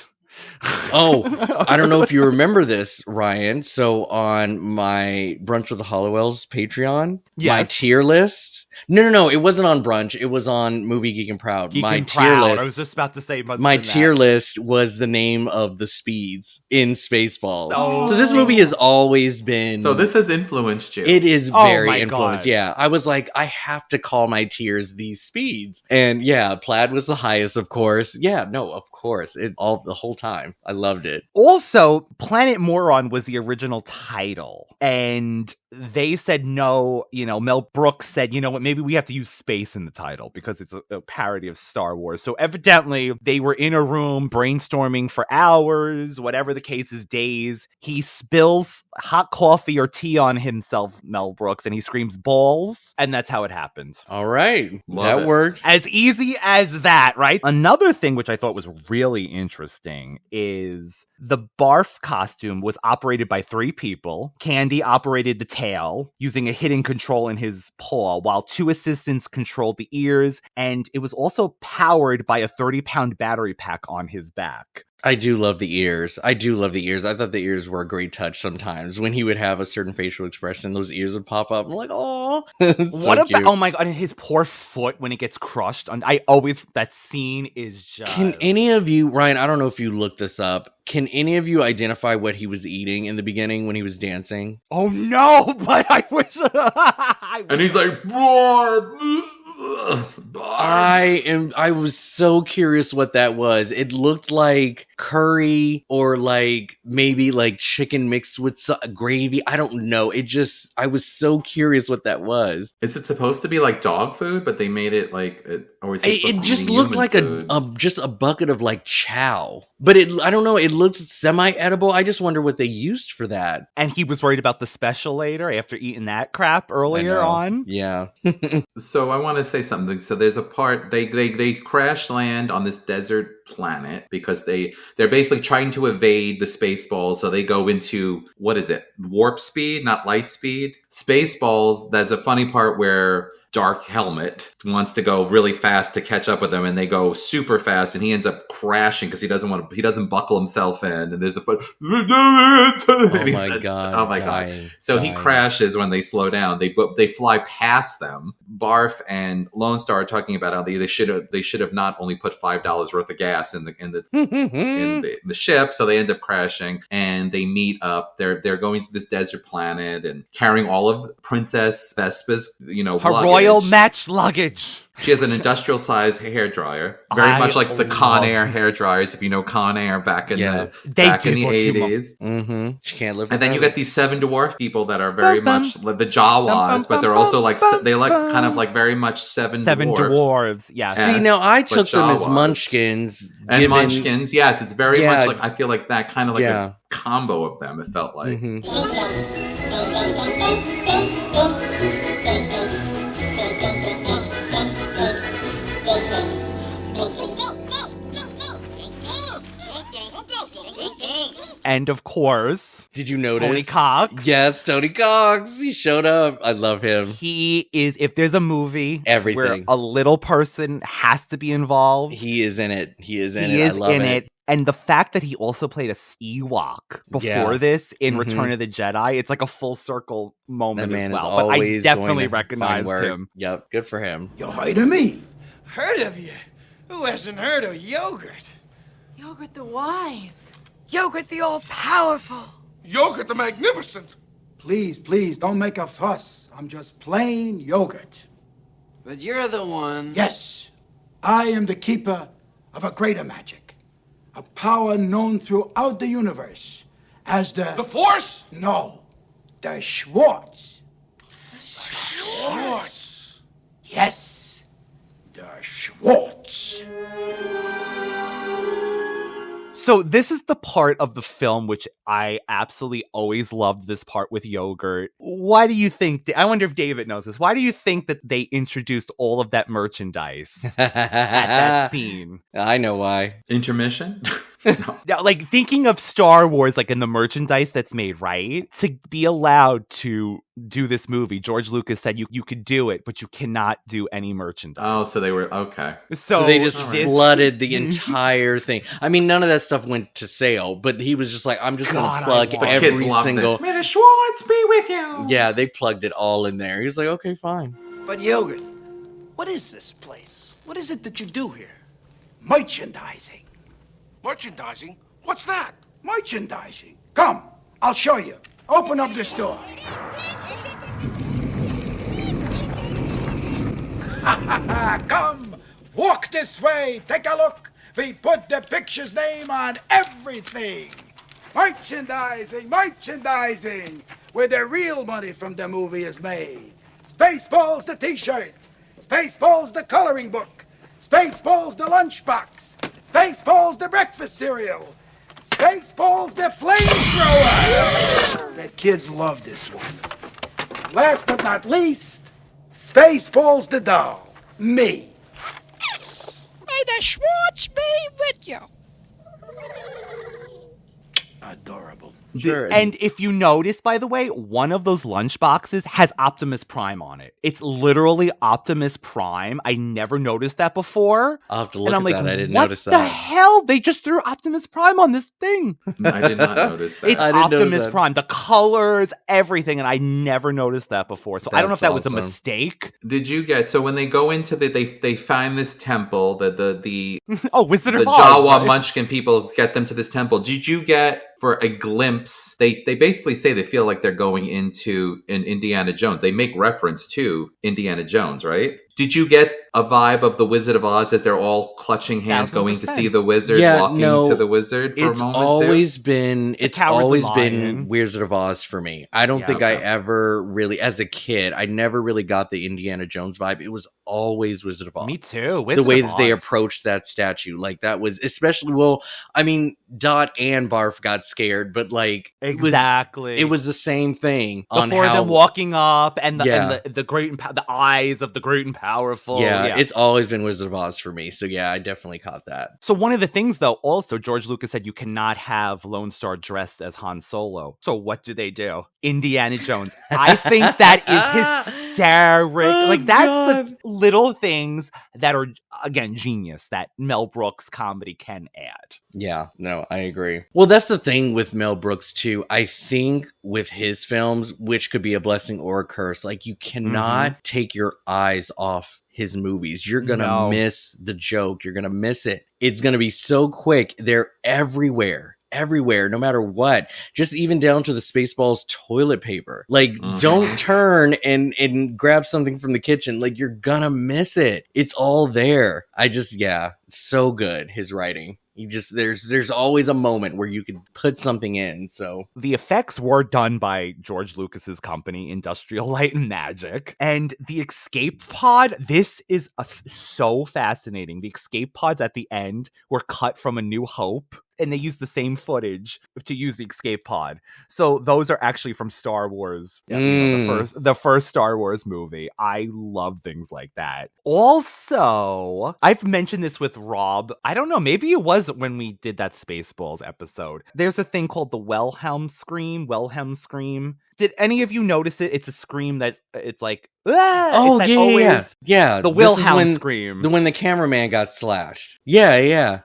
Oh, I don't know if you remember this, Ryan. So on my Brunch with the Hollowells Patreon, my tier list. No. It wasn't on Brunch. It was on Movie Geek and Proud. Tier list. I was just about to say. My tier list was the name of the speeds in Spaceballs. Oh. So this movie has always been. So this has influenced you. It is very influenced. God. Yeah, I was like, I have to call my tiers these speeds, and yeah, plaid was the highest, of course. Yeah, no, of course, the whole time. I loved it. Also, Planet Moron was the original title, and they said no. You know, Mel Brooks said, you know what, maybe we have to use space in the title because it's a parody of Star Wars. So evidently they were in a room brainstorming for hours, whatever the case is, days. He spills hot coffee or tea on himself, Mel Brooks, and he screams balls, and that's how it happens. All right. That works. As easy as that, right? Another thing which I thought was really interesting is the barf costume was operated by 3 people. Candy operated the tail using a hidden control in his paw, while 2 assistants controlled the ears, and it was also powered by a 30-pound battery pack on his back. I do love the ears. I thought the ears were a great touch sometimes. When he would have a certain facial expression, those ears would pop up. I'm like, oh. Oh my God, and his poor foot when it gets crushed. That scene is just... Can any of you, Ryan, I don't know if you looked this up. Can any of you identify what he was eating in the beginning when he was dancing? Oh no, but I wish... And he's like, I was so curious what that was. It looked like curry or like maybe like chicken mixed with gravy. I don't know. I was so curious what that was. Is it supposed to be like dog food, but they made it like, it just looked like just a bucket of like chow. But I don't know. It looked semi-edible. I just wonder what they used for that. And he was worried about the special later after eating that crap earlier on. Yeah. So I want to say something. So there's a part they crash land on this desert planet because they're basically trying to evade the Spaceballs. So they go into, what is it? Warp speed, not light speed. Spaceballs, that's a funny part where Dark Helmet wants to go really fast to catch up with them, and they go super fast, and he ends up crashing because he doesn't buckle himself in, and there's Oh my god. So he crashes when they slow down. They fly past them. Barf and Lone Star are talking about how they should have not only put $5 worth of gas in the ship, so they end up crashing, and they meet up. They're going to this desert planet and carrying all of Princess Vespa's, her royal match luggage. She has an industrial-sized hairdryer, very much like the Con Air hairdryers. If you know Con Air back in the 80s, mm-hmm. She can't live. And then you get these 7 dwarf people that are very much like the Jawas, but they're also like they look kind of like very much seven dwarves. Yes. See, now I took them as munchkins. Munchkins, yes, it's very much like I feel like that kind of like a combo of them. It felt like. Mm-hmm. And of course, Did you notice? Tony Cox. Yes, Tony Cox. He showed up. I love him. He is, if there's a movie Everything. where a little person has to be involved. He is in it. I love it. And the fact that he also played a Ewok before this in Return of the Jedi, it's like a full circle moment as well. But I definitely recognized him. Yep, good for him. You heard of me? Heard of you? Who hasn't heard of yogurt? Yogurt the Wise. Yogurt the all-powerful. Yogurt the Magnificent. Please, don't make a fuss. I'm just plain yogurt. But you're the one. Yes, I am the keeper of a greater magic. A power known throughout the universe as the Force? No, the Schwartz. Schwartz. Yes, the Schwartz. So this is the part of the film which I absolutely always loved, this part with yogurt. Why do you think, I wonder if David knows this, why do you think that they introduced all of that merchandise at that scene? I know why. Intermission? Now, like, thinking of Star Wars, like in the merchandise that's made, right? To be allowed to do this movie, George Lucas said you could do it, but you cannot do any merchandise. Oh, so they were, okay. So they just flooded the entire thing. I mean, none of that stuff went to sale, but he was just like, I'm just going to plug every single... May the Schwartz be with you! Yeah, they plugged it all in there. He was like, okay, fine. But yogurt, what is this place? What is it that you do here? Merchandising. Merchandising? What's that? Merchandising. Come, I'll show you. Open up this door. Come, walk this way. Take a look. We put the picture's name on everything. Merchandising, where the real money from the movie is made. Spaceballs the t-shirt. Spaceballs the coloring book. Spaceballs the lunchbox. Spaceballs the breakfast cereal. Spaceballs the flamethrower. The kids love this one. Last but not least, Spaceballs the doll. Me. May the Schwartz be with you. Adorable. Sure. And if you notice, by the way, one of those lunch boxes has Optimus Prime on it. It's literally Optimus Prime. I never noticed that before. I'll have to look at that. I didn't notice that. What the hell? They just threw Optimus Prime on this thing. I did not notice that. It's Optimus Prime. The colors, everything, and I never noticed that before. So I don't know if that was a mistake. Did you get, so when they go into they find this temple, the oh, Wizard of the Oz, Jawa right? Munchkin people get them to this temple. Did you get, for a glimpse, they basically say they feel like they're going into an Indiana Jones. They make reference to Indiana Jones, right? Did you get a vibe of the Wizard of Oz as they're all clutching hands going to see the wizard, walking to the wizard for a moment? It's always been Wizard of Oz for me. I don't think I ever really, as a kid, I never really got the Indiana Jones vibe. It was always Wizard of Oz. Me too. The way that they approached that statue, like that was especially, well, I mean, Dot and Barf got scared, but like exactly, it was the same thing before them walking up and the great and the eyes of the great and powerful. Yeah, it's always been Wizard of Oz for me. So yeah, I definitely caught that. So one of the things, though, also George Lucas said you cannot have Lone Star dressed as Han Solo. So what do? Indiana Jones. I think that is hysterical. Like that's the little things that are, again, genius that Mel Brooks comedy can add. Yeah, no, I agree. Well, that's the thing with Mel Brooks too. I think with his films, which could be a blessing or a curse, like you cannot take your eyes off his movies. You're gonna miss the joke. You're gonna miss it. It's gonna be so quick. They're everywhere, no matter what. Just even down to the Spaceballs toilet paper. Like, don't turn and grab something from the kitchen. Like, you're gonna miss it. It's all there. So good, his writing. There's always a moment where you could put something in. So the effects were done by George Lucas's company, Industrial Light and Magic, and the escape pod. This is so fascinating. The escape pods at the end were cut from A New Hope. and they used the same footage to use the escape pod. So those are actually from Star Wars, the first Star Wars movie. I love things like that. Also, I've mentioned this with Rob. I don't know, maybe it was when we did that Spaceballs episode. There's a thing called the Wilhelm scream. Did any of you notice it? It's a scream that it's like, oh, yeah. The Wilhelm scream. When the cameraman got slashed. Yeah.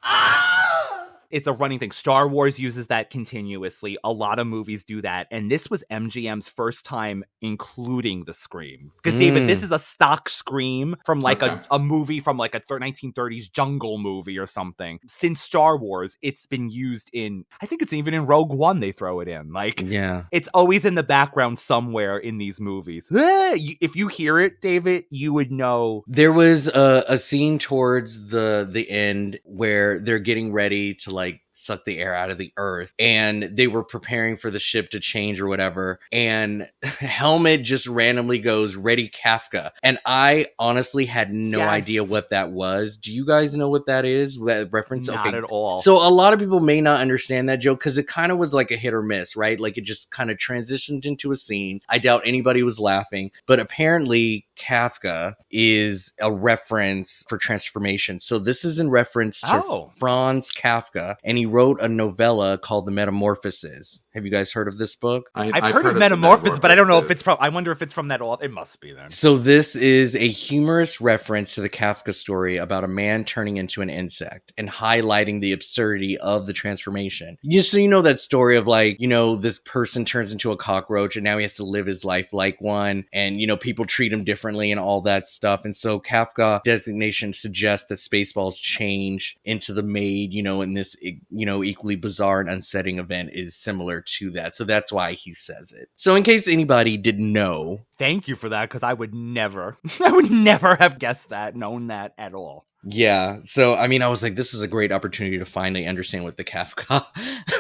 It's a running thing. Star Wars uses that continuously. A lot of movies do that. And this was MGM's first time including the scream. Because, David, this is a stock scream from like a movie from like a 1930s jungle movie or something. Since Star Wars, it's been used in, I think it's even in Rogue One they throw it in. Like, it's always in the background somewhere in these movies. If you hear it, David, you would know. There was a scene towards the end where they're getting ready to like suck the air out of the earth, and they were preparing for the ship to change or whatever, and Helmet just randomly goes, "Ready, Kafka," and I honestly had no idea what that was. Do you guys know what that is? That reference? Not at all. So a lot of people may not understand that joke because it kind of was like a hit or miss, right? Like it just kind of transitioned into a scene. I doubt anybody was laughing, but apparently Kafka is a reference for transformation. So this is in reference to Franz Kafka, and he wrote a novella called The Metamorphoses. Have you guys heard of this book? I've heard of Metamorphoses, but I don't know if it's from, I wonder if it's from that author. It must be then. So this is a humorous reference to the Kafka story about a man turning into an insect and highlighting the absurdity of the transformation. So you know that story of like, you know, this person turns into a cockroach and now he has to live his life like one, and, you know, people treat him differently and all that stuff. And so Kafka designation suggests that Spaceballs change into the maid, you know, in this, you know, equally bizarre and unsettling event is similar to that. So that's why he says it. So in case anybody didn't know. Thank you for that, because I would never have guessed that, known that at all. Yeah. So, I mean, I was like, this is a great opportunity to finally understand what the Kafka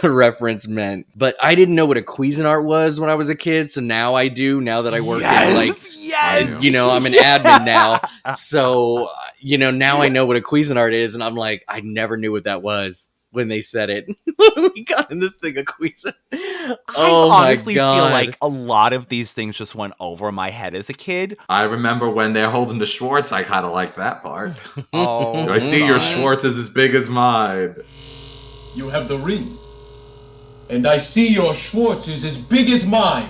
reference meant. But I didn't know what a Cuisinart was when I was a kid. So now I do, now that I work in like, you know, I'm an admin now. So, you know, now I know what a Cuisinart is. And I'm like, I never knew what that was when they said it. We got in this thing a Cuisinart. I honestly feel like a lot of these things just went over my head as a kid. I remember when they're holding the Schwartz, I kind of like that part. I see your Schwartz is as big as mine. You have the ring. And I see your Schwartz is as big as mine.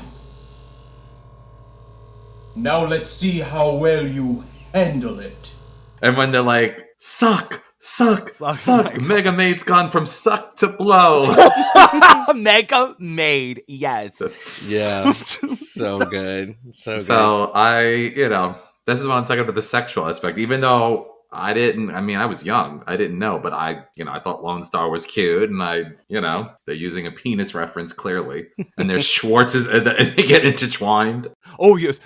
Now let's see how well you handle it. And when they're like, suck. Mega Maid's gone from suck to blow. Mega Maid, yes. Yeah. So good. So good. So you know, this is what I'm talking about, the sexual aspect. Even though I was young. I didn't know, but I thought Lone Star was cute, and they're using a penis reference clearly. And there's Schwartz's, and they get intertwined. Oh, yes.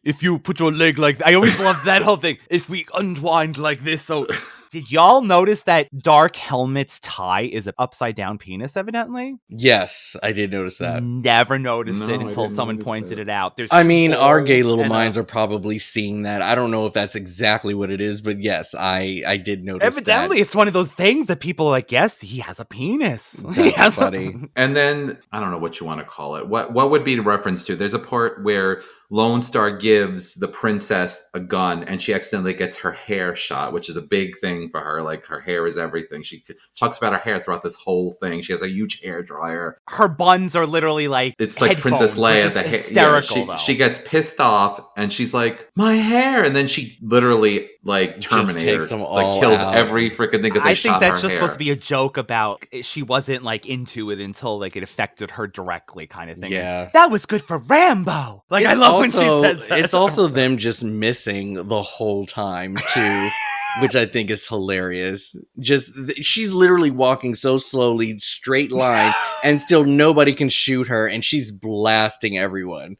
If you put your leg like that. I always loved that whole thing. If we untwined like this, so... Did y'all notice that Dark Helmet's tie is an upside down penis, evidently? Yes, I did notice that. Never noticed it until someone pointed it out. Our gay little minds are probably seeing that. I don't know if that's exactly what it is, but yes, I did notice evidently, it's one of those things that people are like, yes, he has a penis. That's funny. And then, I don't know what you want to call it. What would be the reference to? There's a part where Lone Star gives the princess a gun and she accidentally gets her hair shot, which is a big thing for her. Like, her hair is everything. She talks about her hair throughout this whole thing. She has a huge hair dryer. Her buns are literally like it's like Princess Leia. The hair, hysterical, she gets pissed off and she's like, my hair, and then she literally like Terminator kills every freaking thing because they shot her hair. I think that's just supposed to be a joke about she wasn't like into it until like it affected her directly, kind of thing. Yeah, that was good for Rambo. Like, I love when she says that. It's also them just missing the whole time too. Which I think is hilarious. She's literally walking so slowly, straight line, and still nobody can shoot her, and she's blasting everyone.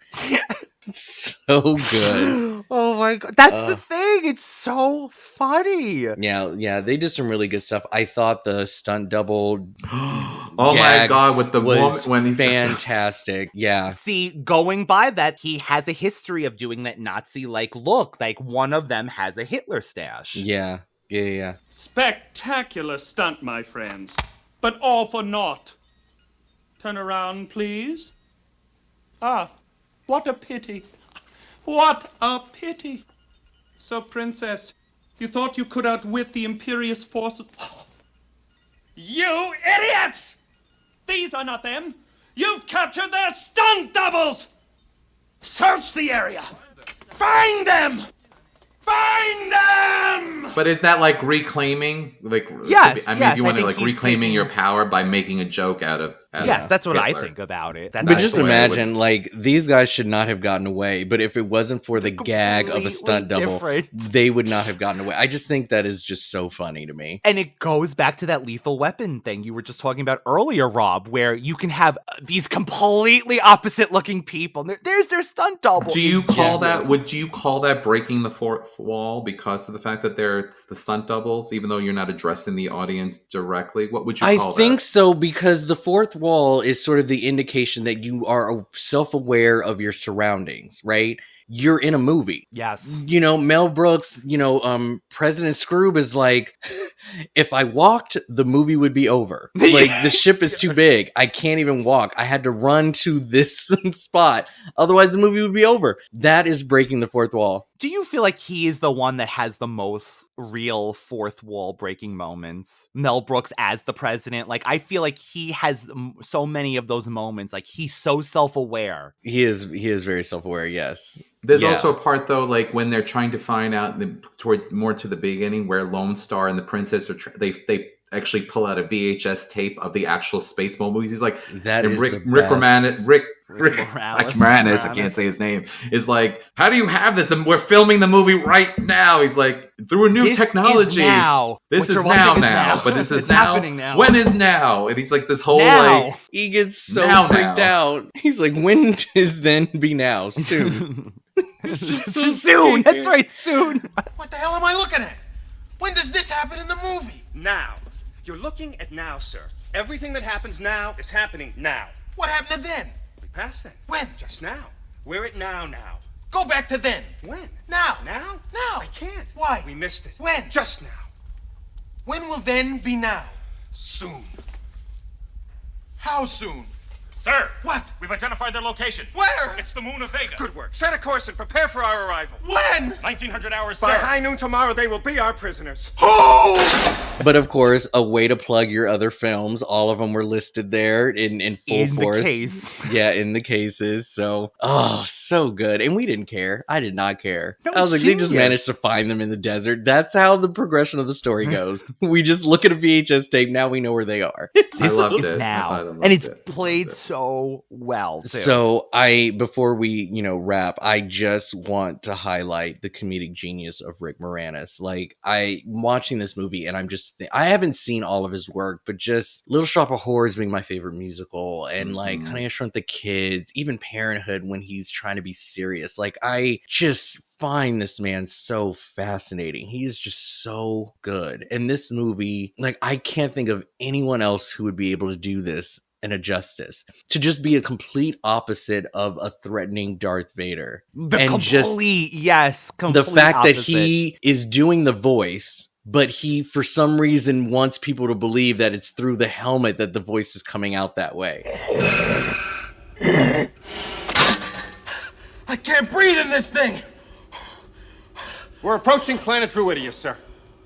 So good. Oh my god. That's the thing. It's so funny. Yeah, they did some really good stuff. I thought the stunt double my god, with the was woman when he's fantastic. Yeah. See, going by that, he has a history of doing that Nazi-like look. Like, one of them has a Hitler stash. Yeah. Spectacular stunt, my friends. but all for naught. Turn around, please. Ah, what a pity. What a pity. So, Princess, you thought you could outwit the imperious forces? You idiots! These are not them. You've captured their stunt doubles! Search the area! Find them! Find them! But is that like reclaiming? Like, yes, I mean, yes, if you want to like he's reclaiming your power by making a joke out of yes, that's what Hitler. I think about it. But just imagine, like, these guys should not have gotten away, but if it wasn't for the gag of a stunt double, they would not have gotten away. I just think that is just so funny to me. And it goes back to that Lethal Weapon thing you were just talking about earlier, Rob, where you can have these completely opposite looking people. There's their stunt double. Do you call that, would you call that breaking the fourth wall because of the fact that they're the stunt doubles, even though you're not addressing the audience directly? What would you call that? I think so, because the fourth wall is sort of the indication that you are self-aware of your surroundings, right? You're in a movie. Yes. You know, Mel Brooks, President Scrooge is like, if I walked, the movie would be over. Like, the ship is too big. I can't even walk. I had to run to this spot. Otherwise, the movie would be over. That is breaking the fourth wall. Do you feel like he is the one that has the most real fourth wall breaking moments? Mel Brooks as the president? Like, I feel like he has so many of those moments. Like, he's so self-aware. He is very self-aware, yes. There's also a part, though, like when they're trying to find out towards more to the beginning where Lone Star and the princess are, they actually pull out a VHS tape of the actual Spaceball movies. He's like, that is Rick Moranis, I can't say his name, is like, how do you have this? And we're filming the movie right now. He's like, through a new technology. This is now. But this is now. Now. When is now? And he's like, this whole now. like, he gets so freaked out. He's like, when does then be now? Soon. Soon. That's right, soon. What the hell am I looking at? When does this happen in the movie? Now. You're looking at now, sir. Everything that happens now is happening now. What happened to then? We passed then. When? Just now. We're at now. Go back to then. When? Now. Now? Now. I can't. Why? We missed it. When? Just now. When will then be now? Soon. How soon? Sir! What? We've identified their location. Where? It's the moon of Vega. Good work. Set a course and prepare for our arrival. When? 1900 hours, By sir. high noon tomorrow, they will be our prisoners. Oh! But of course, a way to plug your other films. All of them were listed there in full force. In the case. Yeah, in the cases. So, so good. And we didn't care. I did not care. No, I was like, genius. they just managed to find them in the desert. That's how the progression of the story goes. We just look at a VHS tape. Now we know where they are. I loved it. Now. And it's played so well. Too. So before we, wrap, I just want to highlight the comedic genius of Rick Moranis. Like, watching this movie and I haven't seen all of his work, but just Little Shop of Horrors being my favorite musical, and like Honey, I Shrunk the Kids, even Parenthood when he's trying to be serious. Like, I just find this man so fascinating. He is just so good. And this movie, like, I can't think of anyone else who would be able to do this and a justice, to just be a complete opposite of a threatening Darth Vader. The fact opposite. that he is doing the voice, but he, for some reason, wants people to believe that it's through the helmet that the voice is coming out that way. I can't breathe in this thing. We're approaching planet Druidia, sir.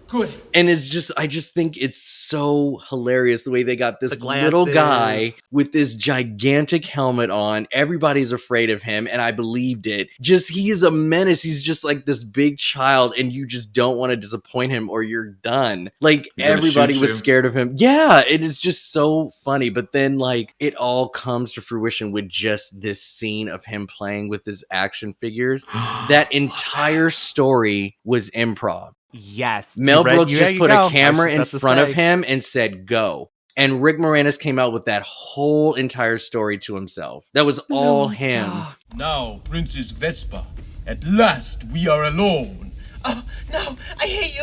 Good. And it's just, I just think it's so hilarious the way they got this little guy with this gigantic helmet on. Everybody's afraid of him, and I believed it. Just, he is a menace. He's just like this big child, and you just don't want to disappoint him or you're done. Like, everybody was scared of him. Yeah, it is just so funny. But then, like, it all comes to fruition with just this scene of him playing with his action figures. That entire story was improv. Yes. Mel Brooks just put a camera in front of him and said, go. And Rick Moranis came out with that whole entire story to himself. That was all him. Now, Princess Vespa, at last we are alone. Oh, no, I hate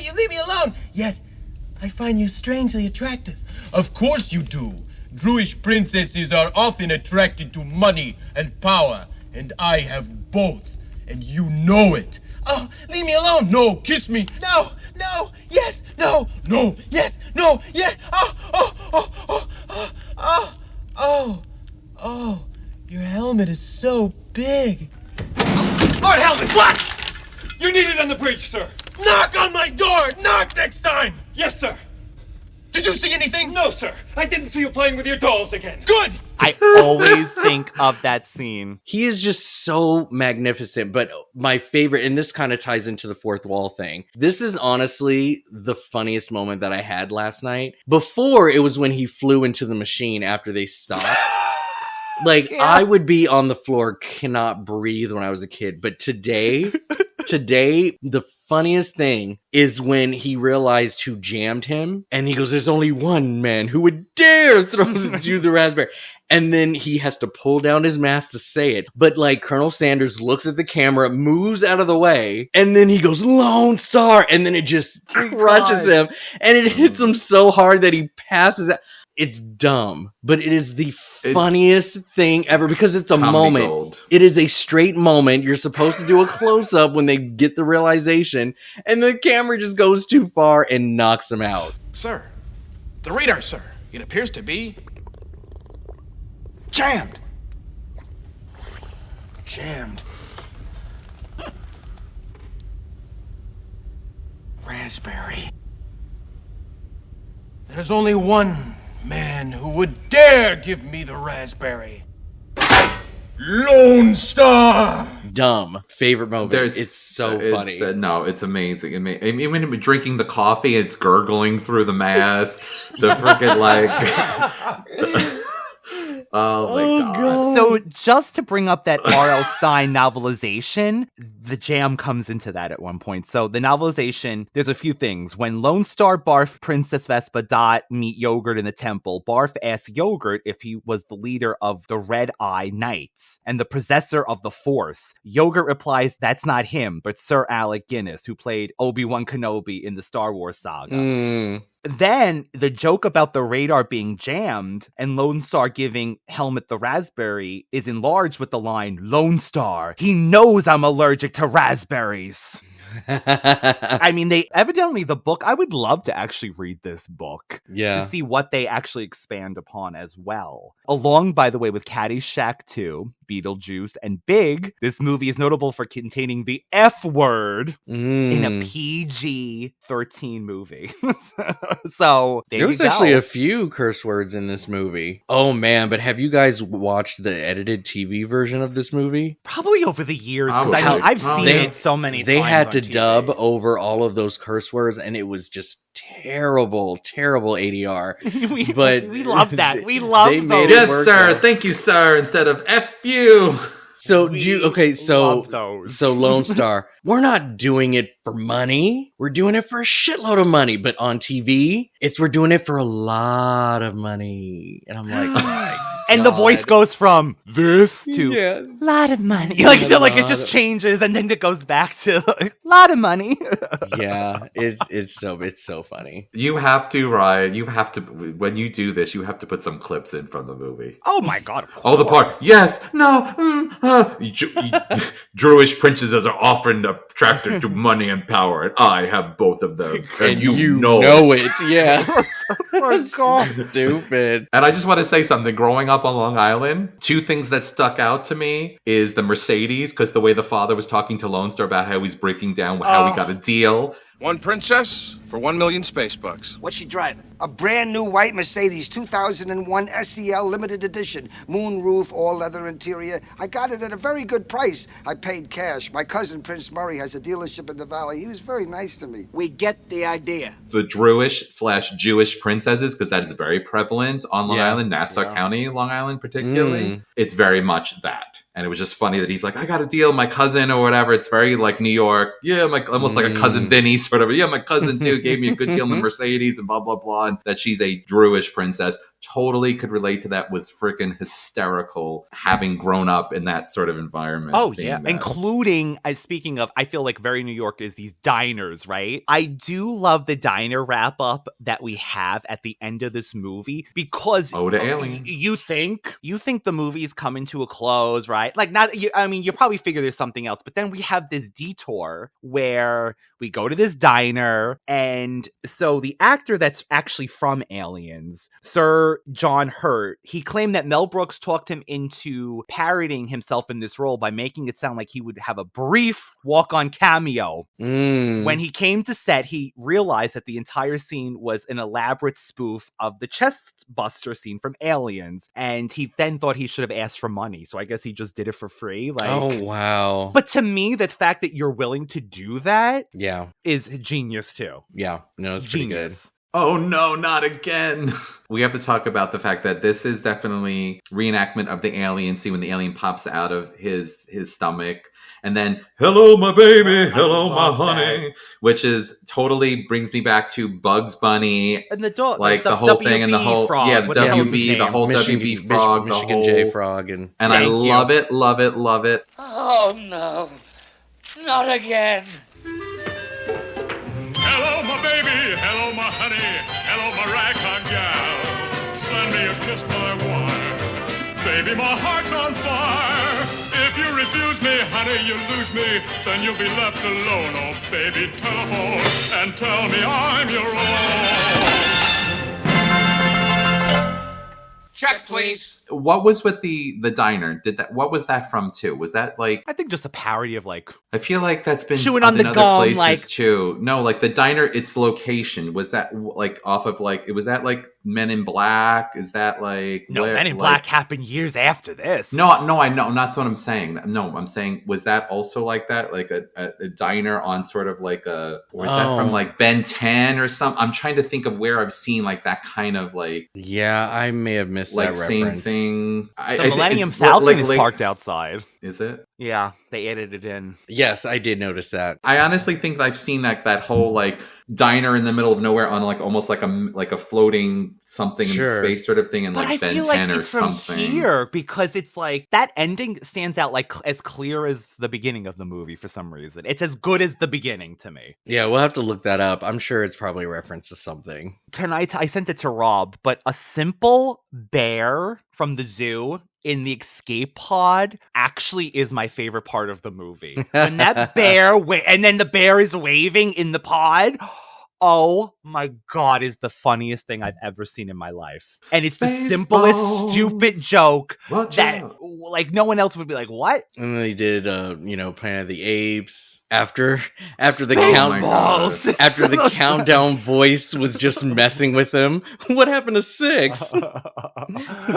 you, leave me alone. Yet, I find you strangely attractive. Of course you do. Druish princesses are often attracted to money and power, and I have both. and you know it. Oh, leave me alone. No, kiss me. No, no, yes, no, no, yes, no, yes. Oh, your helmet is so big. Lord helmet, what? You need it on the bridge, sir. Knock on my door. Knock next time. Yes, sir. Did you see anything? No, sir. I didn't see you playing with your dolls again. Good. I always think of that scene. He is just so magnificent, but my favorite, and this kind of ties into the fourth wall thing. This is honestly the funniest moment that I had last night. Before, it was when he flew into the machine after they stopped. Like, yeah. I would be on the floor, cannot breathe when I was a kid. But today, the funniest thing is when he realized who jammed him. And he goes, there's only one man who would dare throw you the raspberry. And then he has to pull down his mask to say it. But like Colonel Sanders looks at the camera, moves out of the way, and then he goes, Lone Star. And then it just crushes him. And it hits him so hard that he passes out. It's dumb, but it is the funniest thing ever because it's a moment. Gold. It is a straight moment. You're supposed to do a close-up when they get the realization, and the camera just goes too far and knocks him out. Sir, the radar, sir. It appears to be jammed. Jammed. Raspberry. There's only one man who would dare give me the raspberry. Lone Star. Dumb. Favorite moment. It's so funny. No, it's amazing. Even him drinking the coffee, it's gurgling through the mask. The freaking like. Oh my God. So just to bring up that R.L. Stine novelization, the jam comes into that at one point. So the novelization, there's a few things. When Lone Star, Barf, Princess Vespa, Dot meet Yogurt in the temple, Barf asks Yogurt if he was the leader of the Red Eye Knights and the possessor of the Force. Yogurt replies that's not him, but Sir Alec Guinness, who played Obi-Wan Kenobi in the Star Wars saga. Then the joke about the radar being jammed and Lone Star giving Helmet the raspberry is enlarged with the line, Lone Star, he knows I'm allergic to raspberries. I mean, they evidently, the book, I would love to actually read this book to see what they actually expand upon as well. Along, by the way, with Caddyshack 2, Beetlejuice, and Big, this movie is notable for containing the F word in a PG-13 movie. So there was actually a few curse words in this movie. Oh man, but have you guys watched the edited TV version of this movie? Probably over the years, because I've seen it so many times. They had to dub over all of those curse words, and it was just terrible ADR. But we love that. We love those. Yes, sir. Thank you, sir. Instead of F you. So Lone Star, we're not doing it for money. We're doing it for a shitload of money. But on TV, we're doing it for a lot of money. And I'm like, oh my and the voice goes from this to lot of money. Like it just changes and then it goes back to lot of money. Yeah, it's so funny. You have to, Ryan. You have to, when you do this, you have to put some clips in from the movie. Oh my God. All the parts. Yes. No. Druish princesses are often attracted to money and power, and I have both of them. And you know it. Yeah. Oh God. Stupid. And I just want to say something. Growing up on Long Island, two things that stuck out to me is the Mercedes, because the way the father was talking to Lone Star about how he's breaking down, how he got a deal. One princess for 1 million space bucks. What's she driving? A brand new white Mercedes 2001 SEL limited edition. Moon roof, all leather interior. I got it at a very good price. I paid cash. My cousin Prince Murray has a dealership in the valley. He was very nice to me. We get the idea. The Druish/Jewish princesses, because that is very prevalent on Long Island, Nassau County, Long Island particularly. It's very much that. And it was just funny that he's like, I got a deal, my cousin or whatever. It's very like New York. Yeah, almost like a cousin Vinny sort of. Yeah, my cousin too gave me a good deal in the Mercedes and blah, blah, blah. And that she's a Druish princess. totally could relate to that, was freaking hysterical, having grown up in that sort of environment. Oh, yeah. That. Including, speaking of, I feel like very New York is these diners, right? I do love the diner wrap up that we have at the end of this movie, because to Alien. You think the movie's coming to a close, right? Like, you probably figure there's something else, but then we have this detour where we go to this diner, and so the actor that's actually from Aliens, Sir John Hurt, he claimed that Mel Brooks talked him into parodying himself in this role by making it sound like he would have a brief walk-on cameo. When he came to set, he realized that the entire scene was an elaborate spoof of the chest buster scene from Aliens, and he then thought he should have asked for money, so I guess he just did it for free. Like, oh, wow. But to me, the fact that you're willing to do that is genius too. Yeah, no, it's genius. Pretty good. Oh no, not again. We have to talk about the fact that this is definitely reenactment of the alien scene when the alien pops out of his stomach. And then, hello, my baby, hello, my honey, which is totally brings me back to Bugs Bunny. And the dog, like the whole thing and the whole, frog. the WB, the whole WB frog, Michigan the whole J frog. And I love it, love it, love it. Oh no, not again. Hello, my baby. Hello, my honey. Hello, my ragtime gal. Send me a kiss, my wire. Baby, my heart's on fire. If you refuse me, honey, you lose me. Then you'll be left alone. Oh, baby, telephone and tell me I'm your own. Check, please. What was with the diner? What was that from too? Was that like, I think just a parody of like, I feel like that's been chewing on the other gum, places like, too. No, like the diner, its location, was that like off of like, was that like Men in Black? Is that like no, Men in Black happened years after this. No, I know, that's what I'm saying. No, I'm saying, was that also like that, like a diner on sort of like a, or is that from like Ben 10 or something? I'm trying to think of where I've seen like that kind of like, yeah, I may have missed like that same reference. thing. The Millennium Falcon is parked outside. Is it? Yeah, they added it in. Yes, I did notice that. I honestly think that I've seen that whole like diner in the middle of nowhere on like almost like a floating something in space sort of thing in like Ben 10 or something. Here because it's like that ending stands out like as clear as the beginning of the movie for some reason. It's as good as the beginning to me. Yeah, we'll have to look that up. I'm sure it's probably a reference to something. I sent it to Rob, but a simple bear from the zoo in the escape pod actually is my favorite part of the movie. When that bear and then the bear is waving in the pod. Oh my God, is the funniest thing I've ever seen in my life. And it's the simplest, stupid joke that like no one else would be like, what? And then they did Planet of the Apes after the the countdown voice was just messing with them. What happened to 6?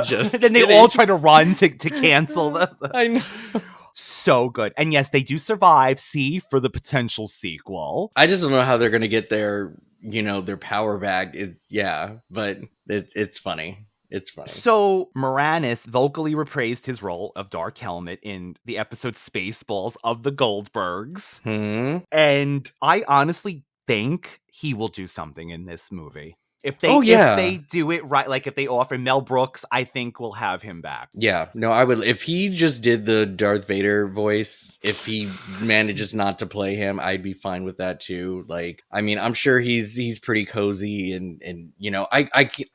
Just then they all try to run to cancel the I know. So good. And yes, they do survive. See for the potential sequel. I just don't know how they're going to get their power back. But it's funny. It's funny. So Moranis vocally reprised his role of Dark Helmet in the episode Spaceballs of the Goldbergs. And I honestly think he will do something in this movie. If they do it right, like if they offer Mel Brooks, I think we'll have him back. Yeah, no, I would. If he just did the Darth Vader voice, if he manages not to play him, I'd be fine with that too. Like, I mean, I'm sure he's pretty cozy, and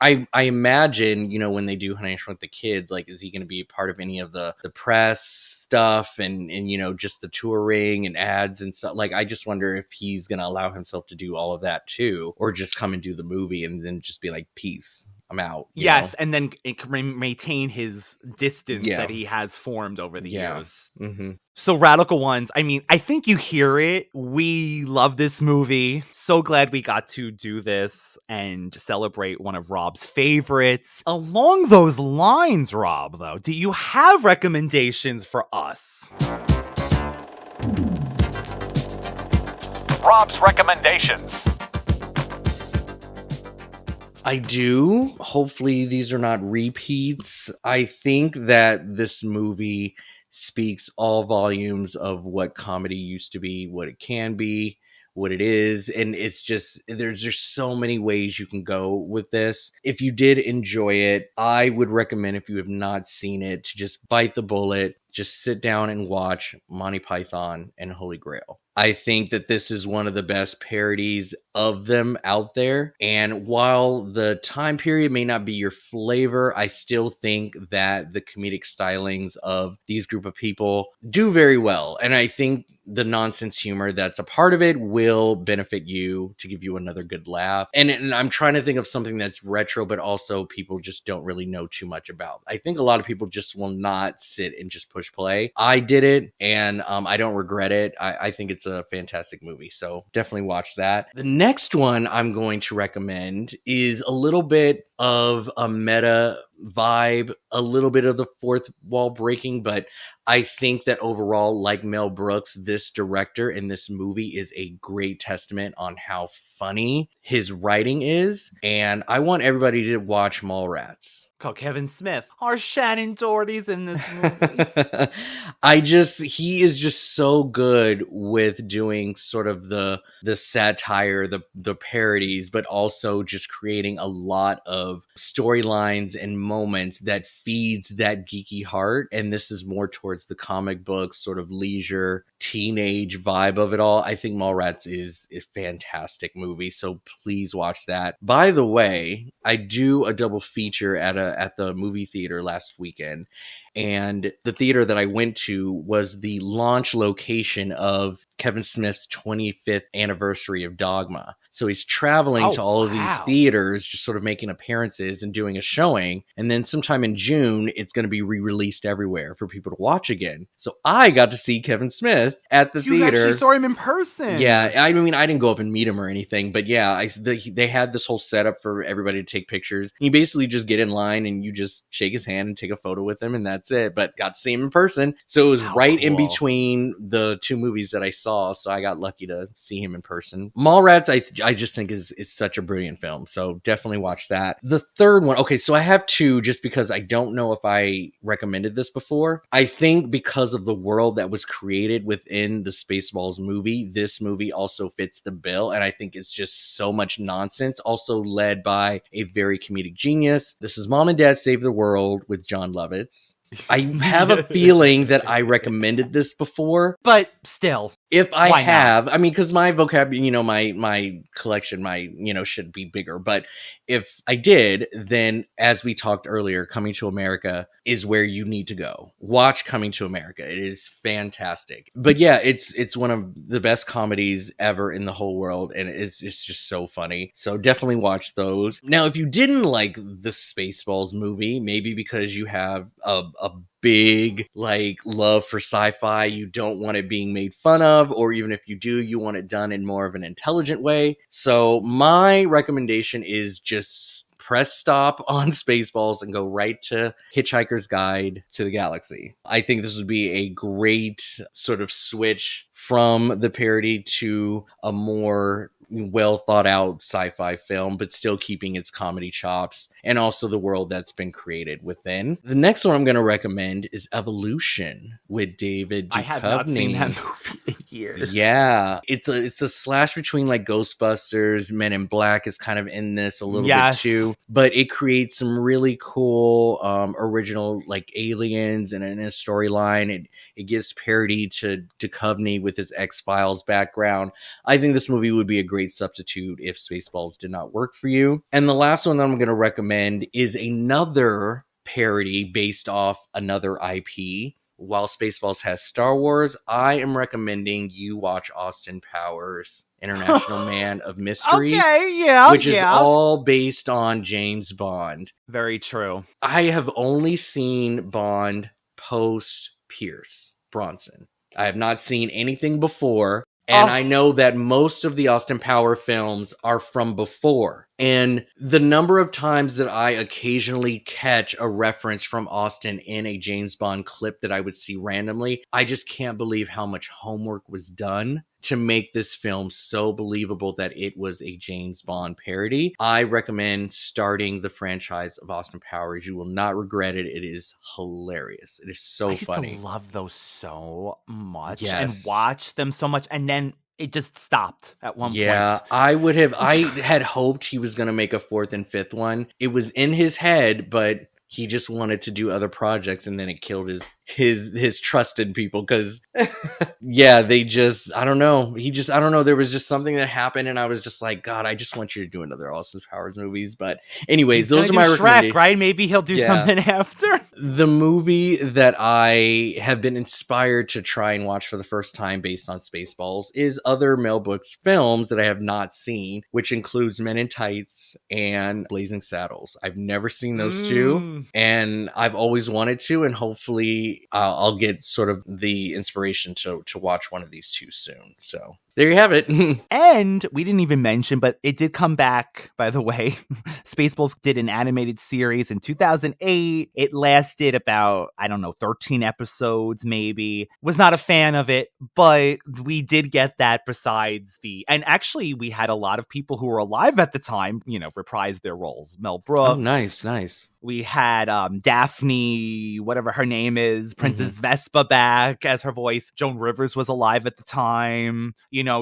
I imagine when they do Honey I Shrunk the Kids, like, is he going to be part of any of the press stuff and just the touring and ads and stuff? Like, I just wonder if he's going to allow himself to do all of that too, or just come and do the movie and then just be like, peace, I'm out. Yes, and then it can maintain his distance that he has formed over the years. Mm-hmm. So Radical Ones, I mean, I think you hear it. We love this movie. So glad we got to do this and celebrate one of Rob's favorites. Along those lines, Rob, though, do you have recommendations for us? Rob's recommendations. I do. Hopefully these are not repeats. I think that this movie speaks all volumes of what comedy used to be, what it can be, what it is. And it's just, there's just so many ways you can go with this. If you did enjoy it, I would recommend, if you have not seen it, to just bite the bullet, just sit down and watch Monty Python and Holy Grail. I think that this is one of the best parodies of them out there. And while the time period may not be your flavor, I still think that the comedic stylings of these group of people do very well. And I think the nonsense humor that's a part of it will benefit you, to give you another good laugh. And I'm trying to think of something that's retro, but also people just don't really know too much about. I think a lot of people just will not sit and just push play. I did it, and I don't regret it. I think it's a fantastic movie, so definitely watch that. The next one I'm going to recommend is a little bit of a meta vibe, a little bit of the fourth wall breaking, but I think that overall, like Mel Brooks, this director in this movie is a great testament on how funny his writing is, and I want everybody to watch Mallrats. Called Kevin Smith. Our Shannon Doherty's in this movie. He is just so good with doing sort of the satire, the parodies, but also just creating a lot of storylines and moments that feeds that geeky heart. And this is more towards the comic book sort of leisure teenage vibe of it all. I think Mallrats is a fantastic movie, so please watch that. By the way, I do a double feature at the movie theater last weekend, and the theater that I went to was the launch location of Kevin Smith's 25th anniversary of Dogma. So he's traveling to all of these theaters, just sort of making appearances and doing a showing. And then sometime in June, it's going to be re-released everywhere for people to watch again. So I got to see Kevin Smith at the theater. You actually saw him in person. Yeah. I mean, I didn't go up and meet him or anything, but yeah, they had this whole setup for everybody to take pictures. You basically just get in line and you just shake his hand and take a photo with him, and that's it. But got to see him in person. So it was right in between the two movies that I saw. So I got lucky to see him in person. Mallrats, I just think is such a brilliant film. So definitely watch that. The third one. Okay. So I have two, just because I don't know if I recommended this before. I think because of the world that was created within the Spaceballs movie, this movie also fits the bill. And I think it's just so much nonsense, also led by a very comedic genius. This is Mom and Dad Save the World with John Lovitz. I have a feeling that I recommended this before, but still, if I have, I mean, because my vocabulary, my collection, should be bigger. But if I did, then as we talked earlier, Coming to America is where you need to go. Watch Coming to America. It is fantastic. But yeah, it's one of the best comedies ever in the whole world, and it's just so funny. So definitely watch those. Now, if you didn't like the Spaceballs movie, maybe because you have a big love for sci-fi, you don't want it being made fun of, or even if you do, you want it done in more of an intelligent way. So my recommendation is just press stop on Spaceballs and go right to Hitchhiker's Guide to the Galaxy. I think this would be a great sort of switch from the parody to a more well thought out sci-fi film, but still keeping its comedy chops and also the world that's been created within. The next one I'm going to recommend is Evolution with David Duchovny. I have not seen that movie in years. Yeah, it's a slash between Ghostbusters, Men in Black is kind of in this a little bit too, but it creates some really cool original aliens and in a storyline. It gives parody to Duchovny with his X-Files background. I think this movie would be a great substitute if Spaceballs did not work for you. And the last one that I'm going to recommend is another parody based off another IP. While Spaceballs has Star Wars, I am recommending you watch Austin Powers, International Man of Mystery. Okay, yeah, which is all based on James Bond. Very true. I have only seen Bond post Pierce Bronson. I have not seen anything before. And I know that most of the Austin Power films are from before. And the number of times that I occasionally catch a reference from Austin in a James Bond clip that I would see randomly, I just can't believe how much homework was done to make this film so believable that it was a James Bond parody. I recommend starting the franchise of Austin Powers. You will not regret it. It is hilarious. It is so funny. I used to love those so much Yes. and watch them so much. And then it just stopped at one point. Yeah, I had hoped he was going to make a 4th and 5th one. It was in his head, but he just wanted to do other projects, and then it killed his trust in people because yeah, they just, I don't know. There was just something that happened, and I was just like, God, I just want you to do another Austin Powers movies. But anyways, those are my recommendations. Right? Maybe he'll do something after. The movie that I have been inspired to try and watch for the first time based on Spaceballs is other Mel Brooks films that I have not seen, which includes Men in Tights and Blazing Saddles. I've never seen those two. And I've always wanted to, and hopefully I'll get sort of the inspiration to watch one of these two soon. So there you have it. And we didn't even mention, but it did come back, by the way. Spaceballs did an animated series in 2008. It lasted about, 13 episodes maybe. Was not a fan of it, but we did get that besides and actually we had a lot of people who were alive at the time, reprise their roles. Mel Brooks. Oh, nice. We had Daphne, whatever her name is, Princess Vespa back as her voice. Joan Rivers was alive at the time,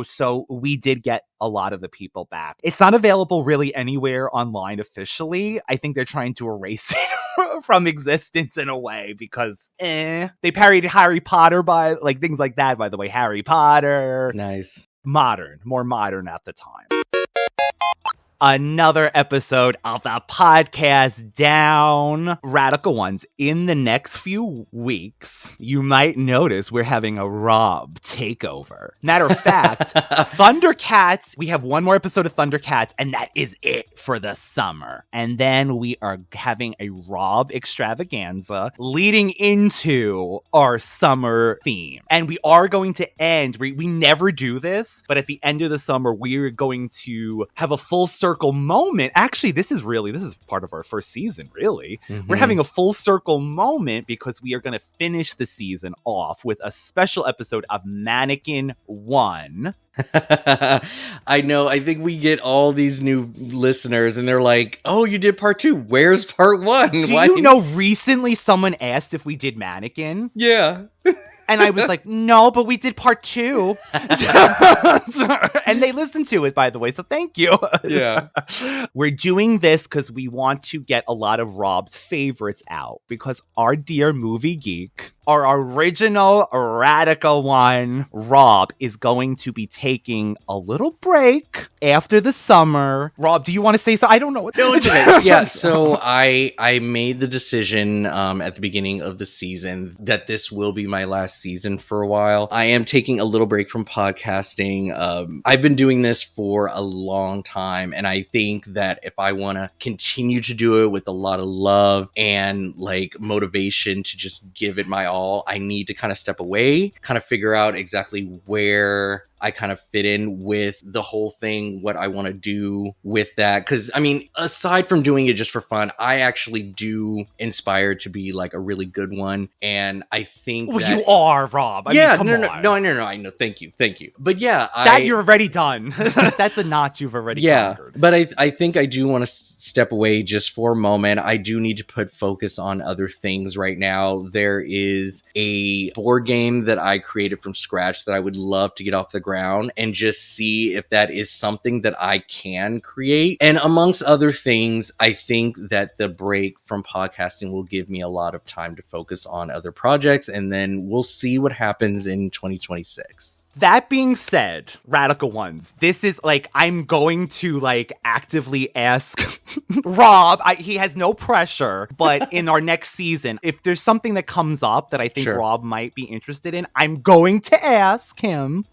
so we did get a lot of the people back. It's not available really anywhere online officially. I think they're trying to erase it from existence in a way because they parodied Harry Potter by things like that, by the way. Harry Potter. Nice. More modern at the time. Another episode of the podcast down. Radical Ones. In the next few weeks, you might notice we're having a Rob takeover. Matter of fact, Thundercats, we have one more episode of Thundercats, and that is it for the summer. And then we are having a Rob extravaganza leading into our summer theme. And we are going to end, we never do this, but at the end of the summer, we're going to have a full circle moment. Actually, this is part of our first season, really. We're having a full circle moment because we are going to finish the season off with a special episode of Mannequin 1. I know. I think we get all these new listeners and they're like, oh, you did part 2. Where's part 1? Do you know recently someone asked if we did Mannequin? Yeah. And I was like, no, but we did part 2. And they listened to it, by the way, so thank you. Yeah. We're doing this because we want to get a lot of Rob's favorites out because our dear movie geek, our original Radical One, Rob, is going to be taking a little break after the summer. Rob, do you want to say so? I don't know what to say. Yeah, so I made the decision at the beginning of the season that this will be my last season for a while. I am taking a little break from podcasting. I've been doing this for a long time, and I think that if I want to continue to do it with a lot of love and motivation to just give it my all, I need to kind of step away, kind of figure out exactly where I kind of fit in with the whole thing, what I want to do with that. Because, aside from doing it just for fun, I actually do inspire to be a really good one. And I think you are, Rob. No. I know. Thank you. But yeah, you're already done. That's a notch you've already conquered. But I think I do want to step away just for a moment. I do need to put focus on other things right now. There is a board game that I created from scratch that I would love to get off the ground and just see if that is something that I can create. And amongst other things, I think that the break from podcasting will give me a lot of time to focus on other projects, and then we'll see what happens in 2026. That being said, Radical Ones, this is I'm going to actively ask Rob. He has no pressure, but in our next season, if there's something that comes up that I think Rob might be interested in, I'm going to ask him.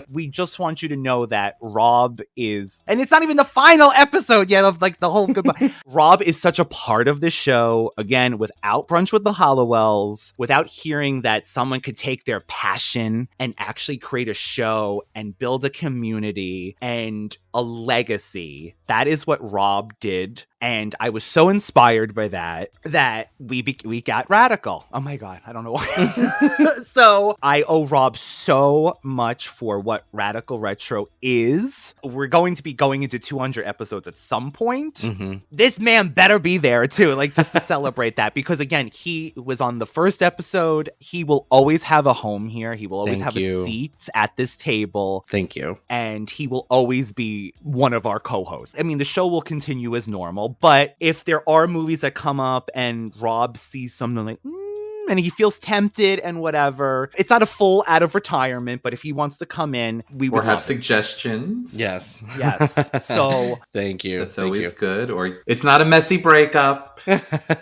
We just want you to know that Rob is, and it's not even the final episode yet of the whole goodbye. Rob is such a part of this show. Again, without Brunch with the Hollowells, without hearing that someone could take their passion and actually create a show and build a community and a legacy. That is what Rob did. And I was so inspired by that we got radical. Oh my God, I don't know why. So I owe Rob so much for what Radical Retro is. We're going to be going into 200 episodes at some point. Mm-hmm. This man better be there too, like just to celebrate that. Because again, he was on the first episode. He will always have a home here. He will always have a seat at this table. Thank you. And he will always be one of our co-hosts. I mean, the show will continue as normal, but if there are movies that come up and Rob sees something like, and he feels tempted and whatever, it's not a full out of retirement, but if he wants to come in, we would or have suggestions. Yes. So thank you. That's always good. Or it's not a messy breakup.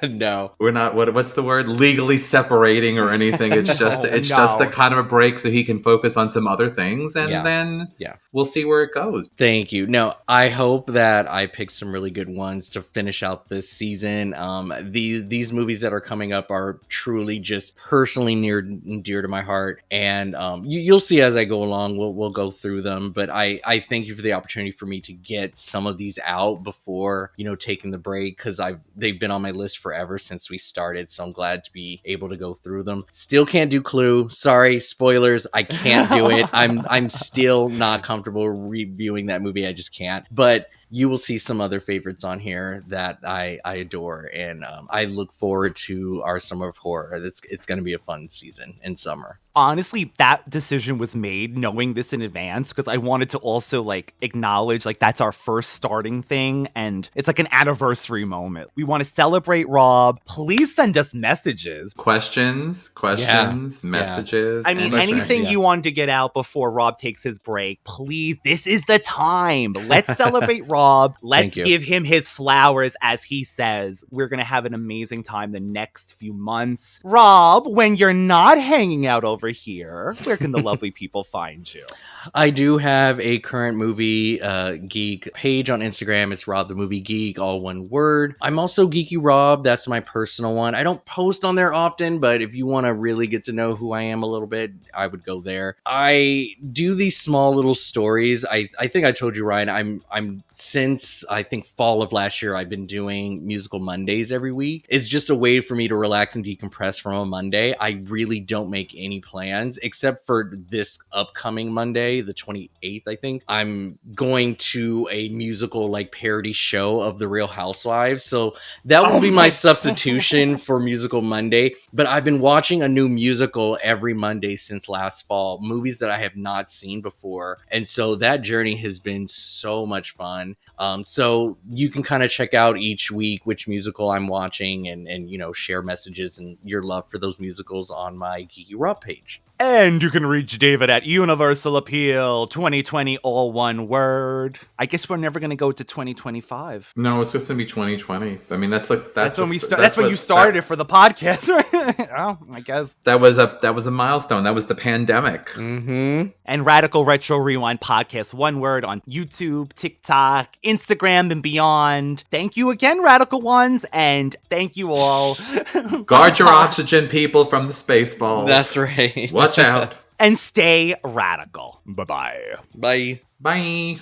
No, we're not. What's the word? Legally separating or anything. It's just a kind of a break so he can focus on some other things, and then we'll see where it goes. Thank you. No, I hope that I picked some really good ones to finish out this season. These movies that are coming up are truly just personally near and dear to my heart, and you'll see as I go along. We'll go through them, but I thank you for the opportunity for me to get some of these out before taking the break, because they've been on my list forever since we started, so I'm glad to be able to go through them. Still can't do Clue. Sorry, spoilers. I can't do it. I'm still not comfortable reviewing that movie. I just can't. But you will see some other favorites on here that I adore, and I look forward to our Summer of Horror. It's going to be a fun season in summer. Honestly, that decision was made knowing this in advance, because I wanted to also acknowledge that's our first starting thing, and it's like an anniversary moment. We want to celebrate Rob. Please send us messages. Questions, messages. I mean, anything you wanted to get out before Rob takes his break, please, this is the time. Let's celebrate Rob. Let's give him his flowers, as he says. We're going to have an amazing time the next few months. Rob, when you're not hanging out over here, where can the lovely people find you? I do have a current movie geek page on Instagram. It's Rob the Movie Geek, all one word. I'm also Geeky Rob. That's my personal one. I don't post on there often, but if you want to really get to know who I am a little bit, I would go there. I do these small little stories. I think I told you, Ryan, I'm since I think fall of last year, I've been doing Musical Mondays every week. It's just a way for me to relax and decompress from a Monday. I really don't make any plans except for this upcoming Monday, the 28th, I think. I'm going to a musical parody show of The Real Housewives. So that will be my substitution for Musical Monday. But I've been watching a new musical every Monday since last fall, movies that I have not seen before. And so that journey has been so much fun. So you can kind of check out each week which musical I'm watching and share messages and your love for those musicals on my Geeky Rob page. And you can reach David at Universal Appeal 2020, all one word. I guess we're never going to go to 2025. No, it's just going to be 2020. I mean, that's when you started for the podcast, right? Oh, I guess that was a milestone. That was the pandemic. Mm-hmm. And Radical Retro Rewind podcast, one word, on YouTube, TikTok, Instagram, and beyond. Thank you again, Radical Ones, and thank you all. Guard your oxygen, people, from the Spaceballs. That's right. Watch out. And stay radical. Bye-bye. Bye. Bye.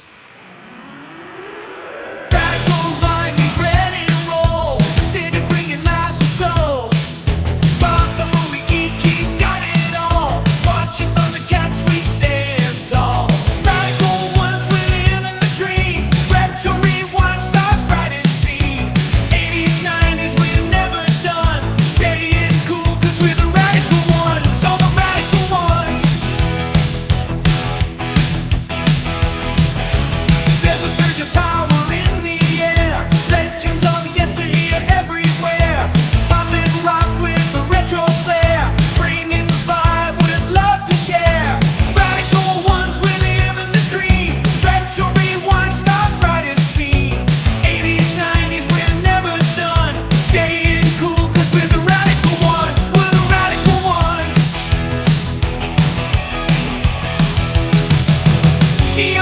He